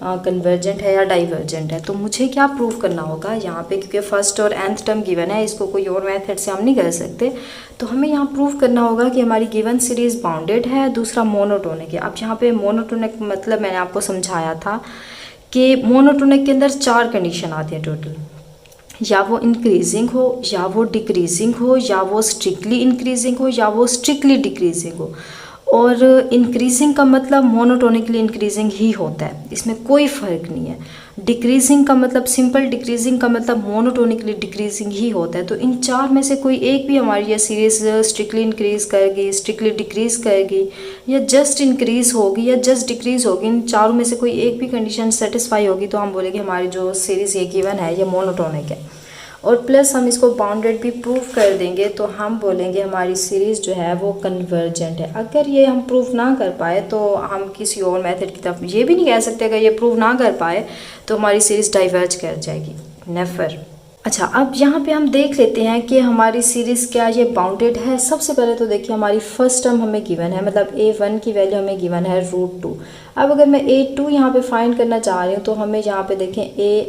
कन्वर्जेंट है या डाइवर्जेंट है। तो मुझे क्या प्रूव करना होगा यहाँ पे, क्योंकि फर्स्ट और nth टर्म गिवन है, इसको कोई और मेथड से हम नहीं कर सकते, तो हमें यहाँ प्रूव करना होगा कि हमारी गिवन सीरीज़ बाउंडेड है, दूसरा मोनोटोनिक है। अब यहाँ पे मोनोटोनिक मतलब मैंने आपको समझाया था कि मोनोटोनिक के अंदर 4 कंडीशन आती है टोटल, या वो इंक्रीजिंग हो, या वो डिक्रीजिंग हो, या वो स्ट्रिक्टली इंक्रीजिंग हो, या वो स्ट्रिक्टली डिक्रीजिंग हो। और इंक्रीजिंग का मतलब मोनोटोनिकली इंक्रीजिंग ही होता है, इसमें कोई फ़र्क नहीं है। डिक्रीजिंग का मतलब, सिंपल डिक्रीजिंग का मतलब मोनोटोनिकली डिक्रीजिंग ही होता है। तो इन 4 में से कोई एक भी हमारी ये सीरीज़ स्ट्रिक्टली इंक्रीज करेगी, स्ट्रिक्टली डिक्रीज करेगी, या जस्ट इंक्रीज होगी, या जस्ट डिक्रीज होगी, इन 4 में से कोई एक भी कंडीशन सेटिस्फाई होगी, तो हम बोलेंगे हमारी जो सीरीज़ ये गिवन है ये मोनोटोनिक है। और प्लस हम इसको बाउंडेड भी प्रूव कर देंगे तो हम बोलेंगे हमारी सीरीज़ जो है वो कन्वर्जेंट है। अगर ये हम प्रूव ना कर पाए तो हम किसी और मेथड की तरफ ये भी नहीं कह सकते, अगर ये प्रूव ना कर पाए तो हमारी सीरीज़ डाइवर्ज कर जाएगी, नेवर। अच्छा, अब यहाँ पे हम देख लेते हैं कि हमारी सीरीज़ क्या ये बाउंडेड है। सबसे पहले तो देखिए हमारी फर्स्ट टर्म हमें गिवन है, मतलब a1 की वैल्यू हमें गिवन है √2। अब अगर मैं a2 यहाँ पे फाइंड करना चाह रही हूँ तो हमें यहाँ पे देखें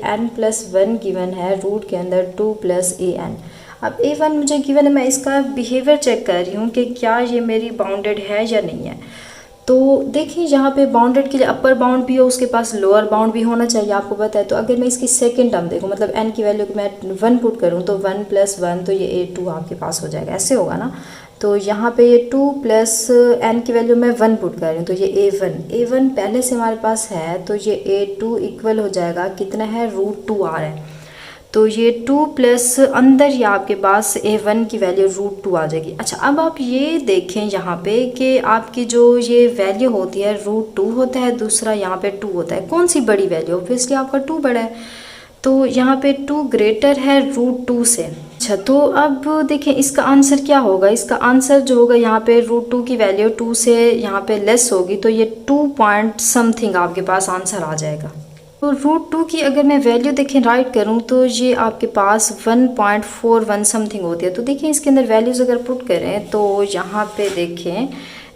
an+1 गिवन है रूट के अंदर 2 + an। अब a1 मुझे गिवन है, मैं इसका बिहेवियर चेक कर रही हूँ कि क्या ये मेरी बाउंडेड है या नहीं है। तो देखिए यहाँ पे बाउंडेड के लिए अपर बाउंड भी हो, उसके पास लोअर बाउंड भी होना चाहिए, आपको पता है। तो अगर मैं इसकी सेकंड टर्म देखूँ, मतलब n की वैल्यू को मैं 1 पुट करूँ तो 1 + 1, तो ये a2 आपके पास हो जाएगा, ऐसे होगा ना। तो यहाँ पे ये 2 + n की वैल्यू मैं 1 पुट कर रही हूँ तो ये a1 पहले से हमारे पास है, तो ये a2 इक्वल हो जाएगा, कितना है, √2 आ रहा है। तो ये 2 प्लस अंदर ही आपके पास a1 की वैल्यू √2 आ जाएगी। अच्छा, अब आप ये देखें यहाँ पे कि आपकी जो ये वैल्यू होती है √2 होता है, दूसरा यहाँ पे 2 होता है, कौन सी बड़ी वैल्यू, ऑब्वियसली आपका 2 बड़ा है। तो यहाँ पे 2 ग्रेटर है √2 से। अच्छा, तो अब देखें इसका आंसर क्या होगा। इसका आंसर जो होगा यहाँ पे √2 की वैल्यू 2 से यहाँ पे लेस होगी, तो ये 2 पॉइंट समथिंग आपके पास आंसर आ जाएगा। तो √2 की अगर मैं वैल्यू देखें राइट करूँ तो ये आपके पास 1.41 समथिंग होती है। तो देखिए इसके अंदर वैल्यूज़ अगर पुट करें तो यहाँ पे देखें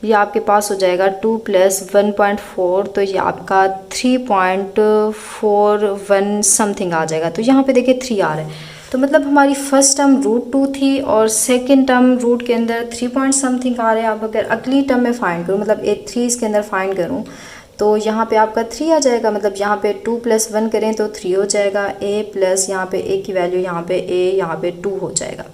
ये आपके पास हो जाएगा 2 + 1.4, तो ये आपका 3.41 समथिंग आ जाएगा। तो यहाँ पे देखिए 3 आ रहा है, तो मतलब हमारी फर्स्ट टर्म √2 थी और सेकंड टर्म रूट के अंदर 3 पॉइंट समथिंग आ रहा है। अब अगर अगली टर्म में फाइंड करूँ, मतलब एक 3 इसके अंदर फाइंड करूँ, तो यहाँ पे आपका 3 आ जाएगा। मतलब यहाँ पे 2 + 1 करें तो 3 हो जाएगा। a प्लस यहाँ पे a की वैल्यू यहाँ पे a यहाँ पे 2 हो जाएगा।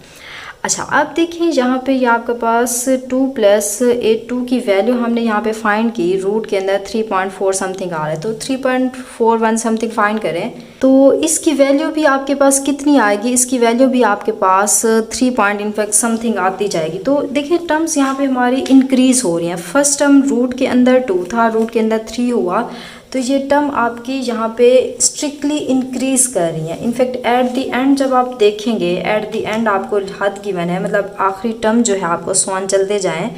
अच्छा, अब देखिए यहाँ पे ये आपके पास 2 + a2 की वैल्यू हमने यहाँ पे फाइंड की, रूट के अंदर 3.4 समथिंग आ रहा है, तो 3.41 समथिंग फाइंड करें तो इसकी वैल्यू भी आपके पास कितनी आएगी। इसकी वैल्यू भी आपके पास 3 पॉइंट इनफैक्ट समथिंग आती जाएगी। तो देखिए टर्म्स यहाँ पे हमारी इंक्रीज़ हो रही हैं। फर्स्ट टर्म रूट के अंदर 2 था, रूट के अंदर 3 हुआ, तो ये टर्म आपकी यहाँ पे स्ट्रिक्टली इंक्रीज़ कर रही है। इनफैक्ट एट द एंड जब आप देखेंगे, एट द एंड आपको हद गिवन है, मतलब आखिरी टर्म जो है आपको स्वान चलते जाएं,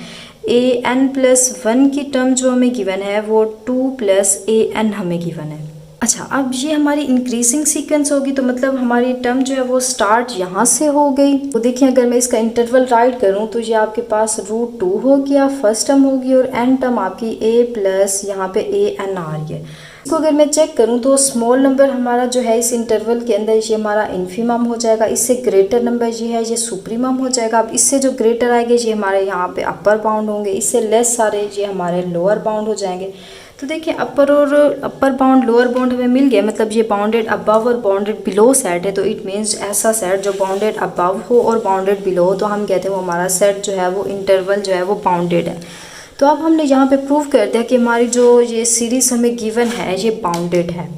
an+1 की टर्म जो हमें गिवन है वो 2 + an हमें गिवन है। अच्छा, अब ये हमारी इंक्रीजिंग सीक्वेंस होगी, तो मतलब हमारी टर्म जो है वो स्टार्ट यहाँ से हो गई। तो देखिए अगर मैं इसका इंटरवल राइट करूँ तो ये आपके पास √2 हो गया, फर्स्ट टर्म होगी, और एन टर्म आपकी a प्लस यहाँ पे an आ रही है। इसको अगर मैं चेक करूँ तो स्मॉल नंबर हमारा जो है इस इंटरवल के अंदर ये हमारा इन्फीमम हो जाएगा, इससे ग्रेटर नंबर ये है ये सुप्रीमम हो जाएगा। अब इससे जो ग्रेटर आएंगे ये हमारे यहाँ पे अपर बाउंड होंगे, इससे लेस सारे ये हमारे लोअर बाउंड हो जाएंगे। तो देखिए अपर बाउंड लोअर बाउंड हमें मिल गया, मतलब ये बाउंडेड अबव और बाउंडेड बिलो सेट है। तो इट मीन्स ऐसा सेट जो बाउंडेड अबव हो और बाउंडेड बिलो हो, तो हम कहते हैं वो हमारा सेट जो है वो इंटरवल जो है वो बाउंडेड है। तो अब हमने यहाँ पे प्रूव कर दिया कि हमारी जो ये सीरीज़ हमें गिवन है ये बाउंडेड है।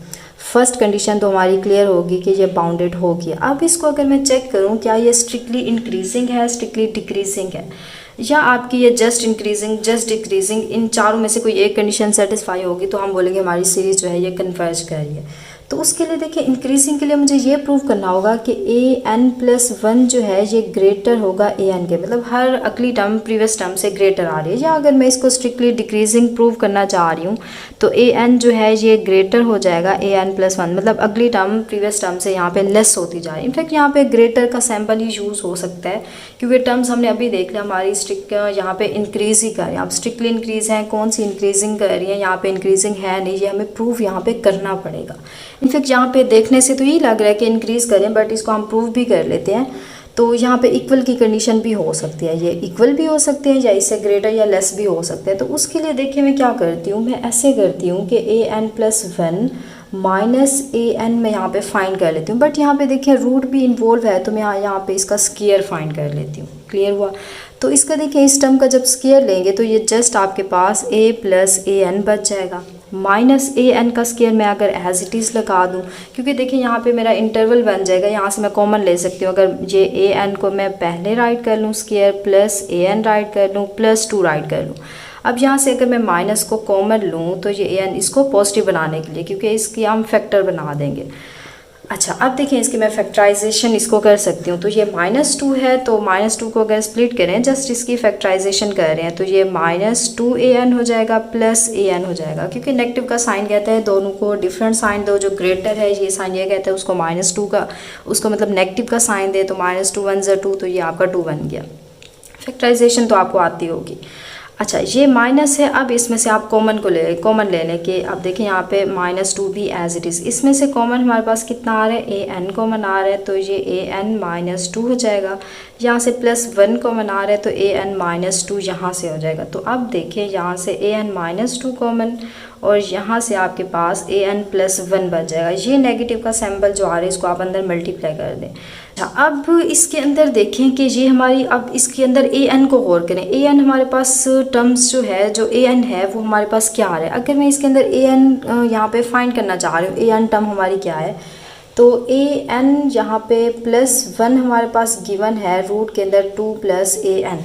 फर्स्ट कंडीशन तो हमारी क्लियर होगी कि ये बाउंडेड होगी। अब इसको अगर मैं चेक करूँ क्या ये स्ट्रिक्टली इंक्रीजिंग है, स्ट्रिक्टली डिक्रीजिंग है, या आपकी ये जस्ट इंक्रीजिंग जस्ट डिक्रीजिंग, इन चारों में से कोई एक कंडीशन सेटिस्फाई होगी तो हम बोलेंगे हमारी सीरीज़ जो है ये कन्वर्ज कर रही है। तो उसके लिए देखिए इंक्रीजिंग के लिए मुझे ये प्रूव करना होगा कि an+1 जो है ये ग्रेटर होगा an के, मतलब हर अगली टर्म प्रीवियस टर्म से ग्रेटर आ रही है। या अगर मैं इसको स्ट्रिक्टली डिक्रीजिंग प्रूव करना चाह रही हूँ तो an जो है ये ग्रेटर हो जाएगा an+1, मतलब अगली टर्म प्रीवियस टर्म से यहाँ पे लेस होती जा रही है। इनफैक्ट यहाँ पे ग्रेटर का सैम्पल ही यूज़ हो सकता है, क्योंकि टर्म्स हमने अभी देख लिया हमारी स्ट्रिक्ट यहाँ पे इंक्रीज़ ही कर रही है। अब स्ट्रिक्टली इंक्रीज़ है, कौन सी इंक्रीजिंग कर रही है, यहाँ पे इंक्रीजिंग है नहीं, ये हमें प्रूव यहाँ पे करना पड़ेगा। इनफैक्ट यहाँ पे देखने से तो यही लग रहा है कि इंक्रीज़ करें, बट इसको हम प्रूव भी कर लेते हैं। तो यहाँ पे इक्वल की कंडीशन भी हो सकती है, ये इक्वल भी हो सकते हैं या इससे ग्रेटर या लेस भी हो सकते हैं। तो उसके लिए देखिए मैं क्या करती हूँ, मैं ऐसे करती हूँ कि an+1 -an मैं यहाँ पे फाइंड कर लेती हूँ। बट यहाँ पे देखिए रूट भी इन्वॉल्व है, तो मैं यहाँ पे इसका स्क्वायर फाइंड कर लेती हूँ। क्लियर हुआ। तो इसका देखिए इस टर्म का जब स्क्वायर लेंगे तो ये जस्ट आपके पास a + an बच जाएगा। -an का स्क्वायर मैं अगर एज इट इज़ लगा दूँ, क्योंकि देखिए यहाँ पे मेरा इंटरवल बन जाएगा, यहाँ से मैं कॉमन ले सकती हूँ। अगर ये an को मैं पहले राइट कर लूँ स्क्वायर, प्लस an राइट कर लूँ, +2 राइट कर लूँ। अब यहाँ से अगर मैं माइनस को कॉमन लूँ तो ये an इसको पॉजिटिव बनाने के लिए, क्योंकि इसकी हम फैक्टर बना देंगे। अच्छा, अब देखिए इसकी मैं फैक्टराइजेशन इसको कर सकती हूँ। तो ये -2 है, तो -2 को अगर स्प्लिट करें, जस्ट इसकी फैक्टराइजेशन कर रहे हैं, तो ये -2an हो जाएगा प्लस an हो जाएगा। क्योंकि नेगेटिव का साइन कहता है दोनों को डिफरेंट साइन दो, जो ग्रेटर है ये साइन ये कहता है उसको -2 का, उसको मतलब नेगेटिव का साइन दे, तो -2 1 × 2, तो ये आपका 2 बन गया। फैक्टराइजेशन तो आपको आती होगी। अच्छा, ये माइनस है, अब इसमें से आप कॉमन ले लें कि अब देखिए यहाँ पे -2 भी एज इट इज़, इसमें से कॉमन हमारे पास कितना आ रहा है, an कॉमन आ रहा है, तो ये an -2 हो जाएगा। यहाँ से +1 कॉमन आ रहा है, तो an -2 यहाँ से हो जाएगा। तो अब देखिए यहाँ से an -2 कॉमन, और यहाँ से आपके पास an+1 बच जाएगा। ये नेगेटिव का सैम्पल जो आ रहा है इसको आप अंदर मल्टीप्लाई कर दें। अच्छा, अब इसके अंदर देखें कि ये हमारी, अब इसके अंदर an को गौर करें। an हमारे पास टर्म्स जो है, जो an है वो हमारे पास क्या आ रहा है। अगर मैं इसके अंदर an यहाँ पे फाइंड करना चाह रही हूँ, an टर्म हमारी क्या है, तो an यहाँ पे +1 हमारे पास गिवन है, रूट के अंदर 2 + an,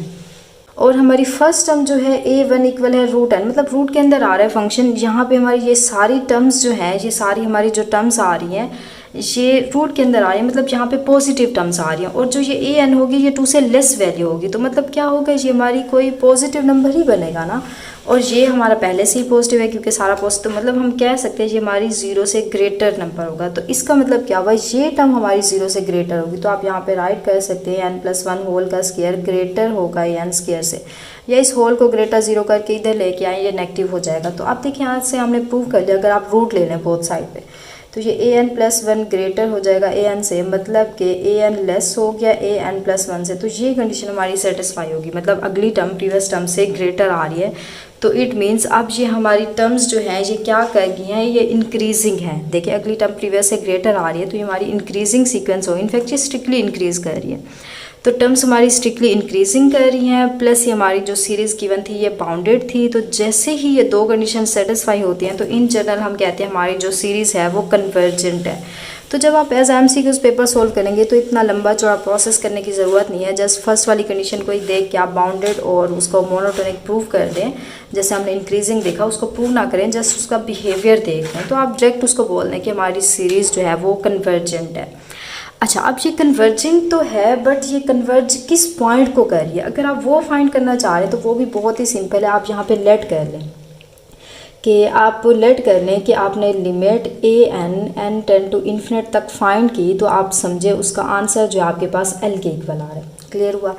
और हमारी फर्स्ट टर्म जो है a1 इक्वल है √n, मतलब रूट के अंदर आ रहा है फंक्शन। यहाँ पे हमारी ये सारी टर्म्स जो हैं, ये सारी हमारी जो टर्म्स आ रही हैं, ये रूट के अंदर आ रही है, मतलब यहाँ पे पॉजिटिव टर्म्स आ रही हैं, और जो ये ए एन होगी ये 2 से लेस वैल्यू होगी, तो मतलब क्या होगा, ये हमारी कोई पॉजिटिव नंबर ही बनेगा ना। और ये हमारा पहले से ही पॉजिटिव है क्योंकि सारा पॉजिटिव, मतलब हम कह सकते हैं ये हमारी 0 से ग्रेटर नंबर होगा। तो इसका मतलब क्या हुआ, ये टर्म हमारी 0 से ग्रेटर होगी, तो आप यहाँ पे राइट कर सकते हैं n+1 होल का स्क्वायर ग्रेटर होगा n स्क्वायर से, या इस होल को ग्रेटर 0 करके इधर लेके आए, ये नेगेटिव हो जाएगा। तो आप देखिए यहाँ से हमने प्रूव कर लिया, अगर आप रूट ले लें बोथ साइड पे, तो ये an+1 ग्रेटर हो जाएगा an से, मतलब कि an लेस हो गया an+1 से, तो ये कंडीशन हमारी सेटिस्फाई होगी, मतलब अगली टर्म प्रीवियस टर्म से ग्रेटर आ रही है। तो इट मीन्स अब ये हमारी टर्म्स जो हैं ये क्या कर गई हैं, ये इंक्रीजिंग है। देखिए अगली टर्म प्रीवियस से ग्रेटर आ रही है, तो ये हमारी इंक्रीजिंग सीक्वेंस हो, इनफैक्ट ये स्ट्रिक्टली इंक्रीज़ कर रही है। तो टर्म्स हमारी स्ट्रिक्टली इंक्रीजिंग कर रही हैं, प्लस ये हमारी जो सीरीज़ गिवन थी ये बाउंडेड थी। तो जैसे ही ये दो कंडीशन सेटिस्फाई होती हैं तो इन जनरल हम कहते हैं हमारी जो सीरीज़ है वो कन्वर्जेंट है। तो जब आप एज MCQs पेपर सोल्व करेंगे तो इतना लंबा चौड़ा प्रोसेस करने की ज़रूरत नहीं है, जस्ट फर्स्ट वाली कंडीशन को ही देख के आप बाउंडेड और उसको मोनोटोनिक प्रूव कर दें। जैसे हमने इंक्रीजिंग देखा, उसको प्रूव ना करें, जस्ट उसका बिहेवियर देख लें, तो आप डायरेक्ट उसको बोल दें कि हमारी सीरीज़ जो है वो कन्वर्जेंट है। अच्छा, अब ये कन्वर्जिंग तो है, बट ये कन्वर्ज किस पॉइंट को कर रही है, अगर आप वो फाइंड करना चाह रहे हैं तो वो भी बहुत ही सिंपल है। आप यहाँ पे लेट कर लें कि आप लेट कर लें कि आपने limit n tend to infinite तक फाइंड की, तो आप समझे उसका आंसर जो आपके पास l के इक्वल आ रहा है। क्लियर हुआ।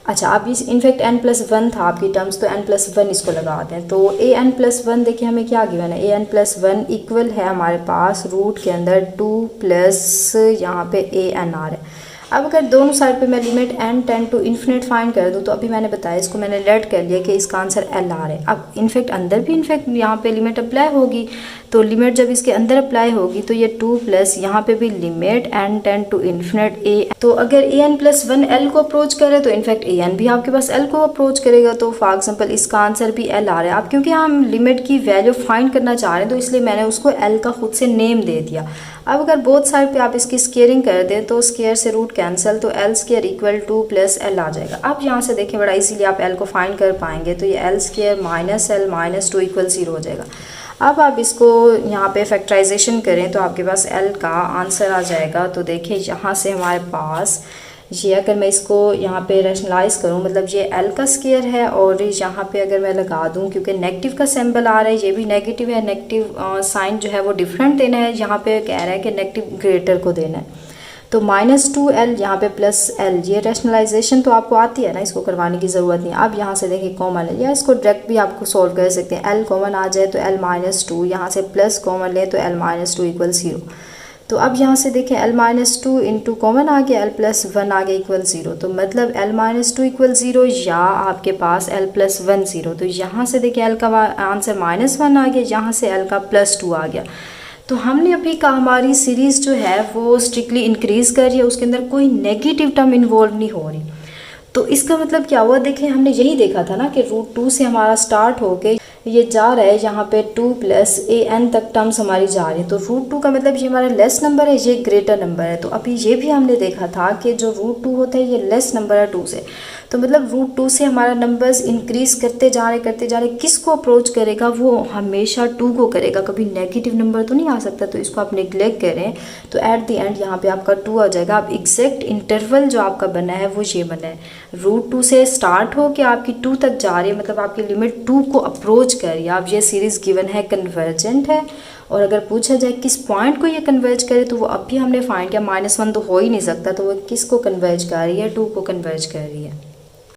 अच्छा, आप इस इनफैक्ट n+1 था आपकी टर्म्स, तो n+1 इसको लगाते हैं। तो an+1 देखिए हमें क्या गिवन है, an+1 इक्वल है हमारे पास रूट के अंदर 2 प्लस यहाँ पे an आ रहा है। अब अगर दोनों साइड पे मैं limit n tend to infinite find कर दूँ, तो अभी मैंने बताया इसको मैंने लेट कर लिया कि इसका आंसर l आ रहा है। अब इनफैक्ट अंदर भी इनफैक्ट यहाँ पे लिमिट अप्लाई होगी, तो लिमिट जब इसके अंदर अप्लाई होगी तो ये 2 प्लस यहाँ पे भी limit n tend to infinite a। तो अगर an+1 l को अप्रोच करे तो इनफैक्ट an भी आपके पास l को अप्रोच करेगा। तो फॉर एग्जाम्पल इसका आंसर भी l आ रहा है। अब क्योंकि हम लिमिट की वैल्यू फाइंड करना चाह रहे हैं तो इसलिए मैंने उसको l का खुद से नेम दे दिया। अब अगर बोथ साइड पे आप इसकी स्केयरिंग कर दें तो स्केयर से रूट कैंसिल, तो l square equal 2 plus l आ जाएगा। अब यहाँ से देखें बड़ा इसीलिए आप l को फाइंड कर पाएंगे, तो ये l square minus l minus 2 equal 0 हो जाएगा। अब आप इसको यहाँ पे फैक्टराइजेशन करें तो आपके पास l का आंसर आ जाएगा। तो देखिए यहाँ से हमारे पास ये, अगर मैं इसको यहाँ पे रैशनलाइज करूँ, मतलब ये l का स्केयर है, और यहाँ पे अगर मैं लगा दूँ, क्योंकि नेगेटिव का सिंबल आ रहा है, ये भी नेगेटिव है, नेगेटिव साइन जो है वो डिफरेंट देना है, यहाँ पे कह रहा है कि नेगेटिव ग्रेटर को देना है। तो -2l यहाँ पे प्लस l, ये रैशनलाइजेशन तो आपको आती है ना, इसको करवाने की ज़रूरत नहीं। अब यहाँ से देखिए कॉमन है, या इसको डायरेक्ट भी आपको सॉल्व कर सकते हैं। l कॉमन आ जाए तो l-2, यहाँ से प्लस कॉमन ले तो l-2 इक्वल 0। तो अब यहाँ से देखें l-2 इंटू कॉमन आ गया, l+1 आ गया इक्वल 0, तो मतलब l-2 इक्वल 0 या आपके पास l+1 0। तो यहाँ से देखिए l का आंसर -1 आ गया, यहाँ से l का +2 आ गया। तो हमने अभी कहा हमारी सीरीज़ जो है वो स्ट्रिक्टली इंक्रीज़ कर रही है, उसके अंदर कोई नेगेटिव टर्म इन्वॉल्व नहीं हो रही। तो इसका मतलब क्या हुआ, देखिए हमने यही देखा था ना कि √2 से हमारा स्टार्ट होके ये जा रहा है यहाँ पे 2 प्लस an तक टर्म्स हमारी जा रही है। तो √2 का मतलब ये हमारा लेस नंबर है, ये ग्रेटर नंबर है। तो अभी ये भी हमने देखा था कि जो √2 होता है ये लेस नंबर है 2 से, तो मतलब √2 से हमारा नंबर्स इंक्रीज़ करते जा रहे, किसको अप्रोच करेगा, वो हमेशा 2 को करेगा, कभी नेगेटिव नंबर तो नहीं आ सकता। तो इसको आप नेग्लेक्ट करें तो एट द एंड यहाँ पे आपका 2 आ जाएगा। अब एग्जैक्ट इंटरवल जो आपका बना है वो ये बना है, √2 से स्टार्ट हो के आपकी 2 तक जा रही है, मतलब आपकी लिमिट 2 को अप्रोच कर रही है। अब ये सीरीज़ गिवन है कन्वर्जेंट है, और अगर पूछा जाए किस पॉइंट को ये कन्वर्ज करे तो वो अब भी हमने फाइंड किया -1 तो हो ही नहीं सकता, तो वो किसको कन्वर्ज कर रही है, 2 को कन्वर्ज कर रही है।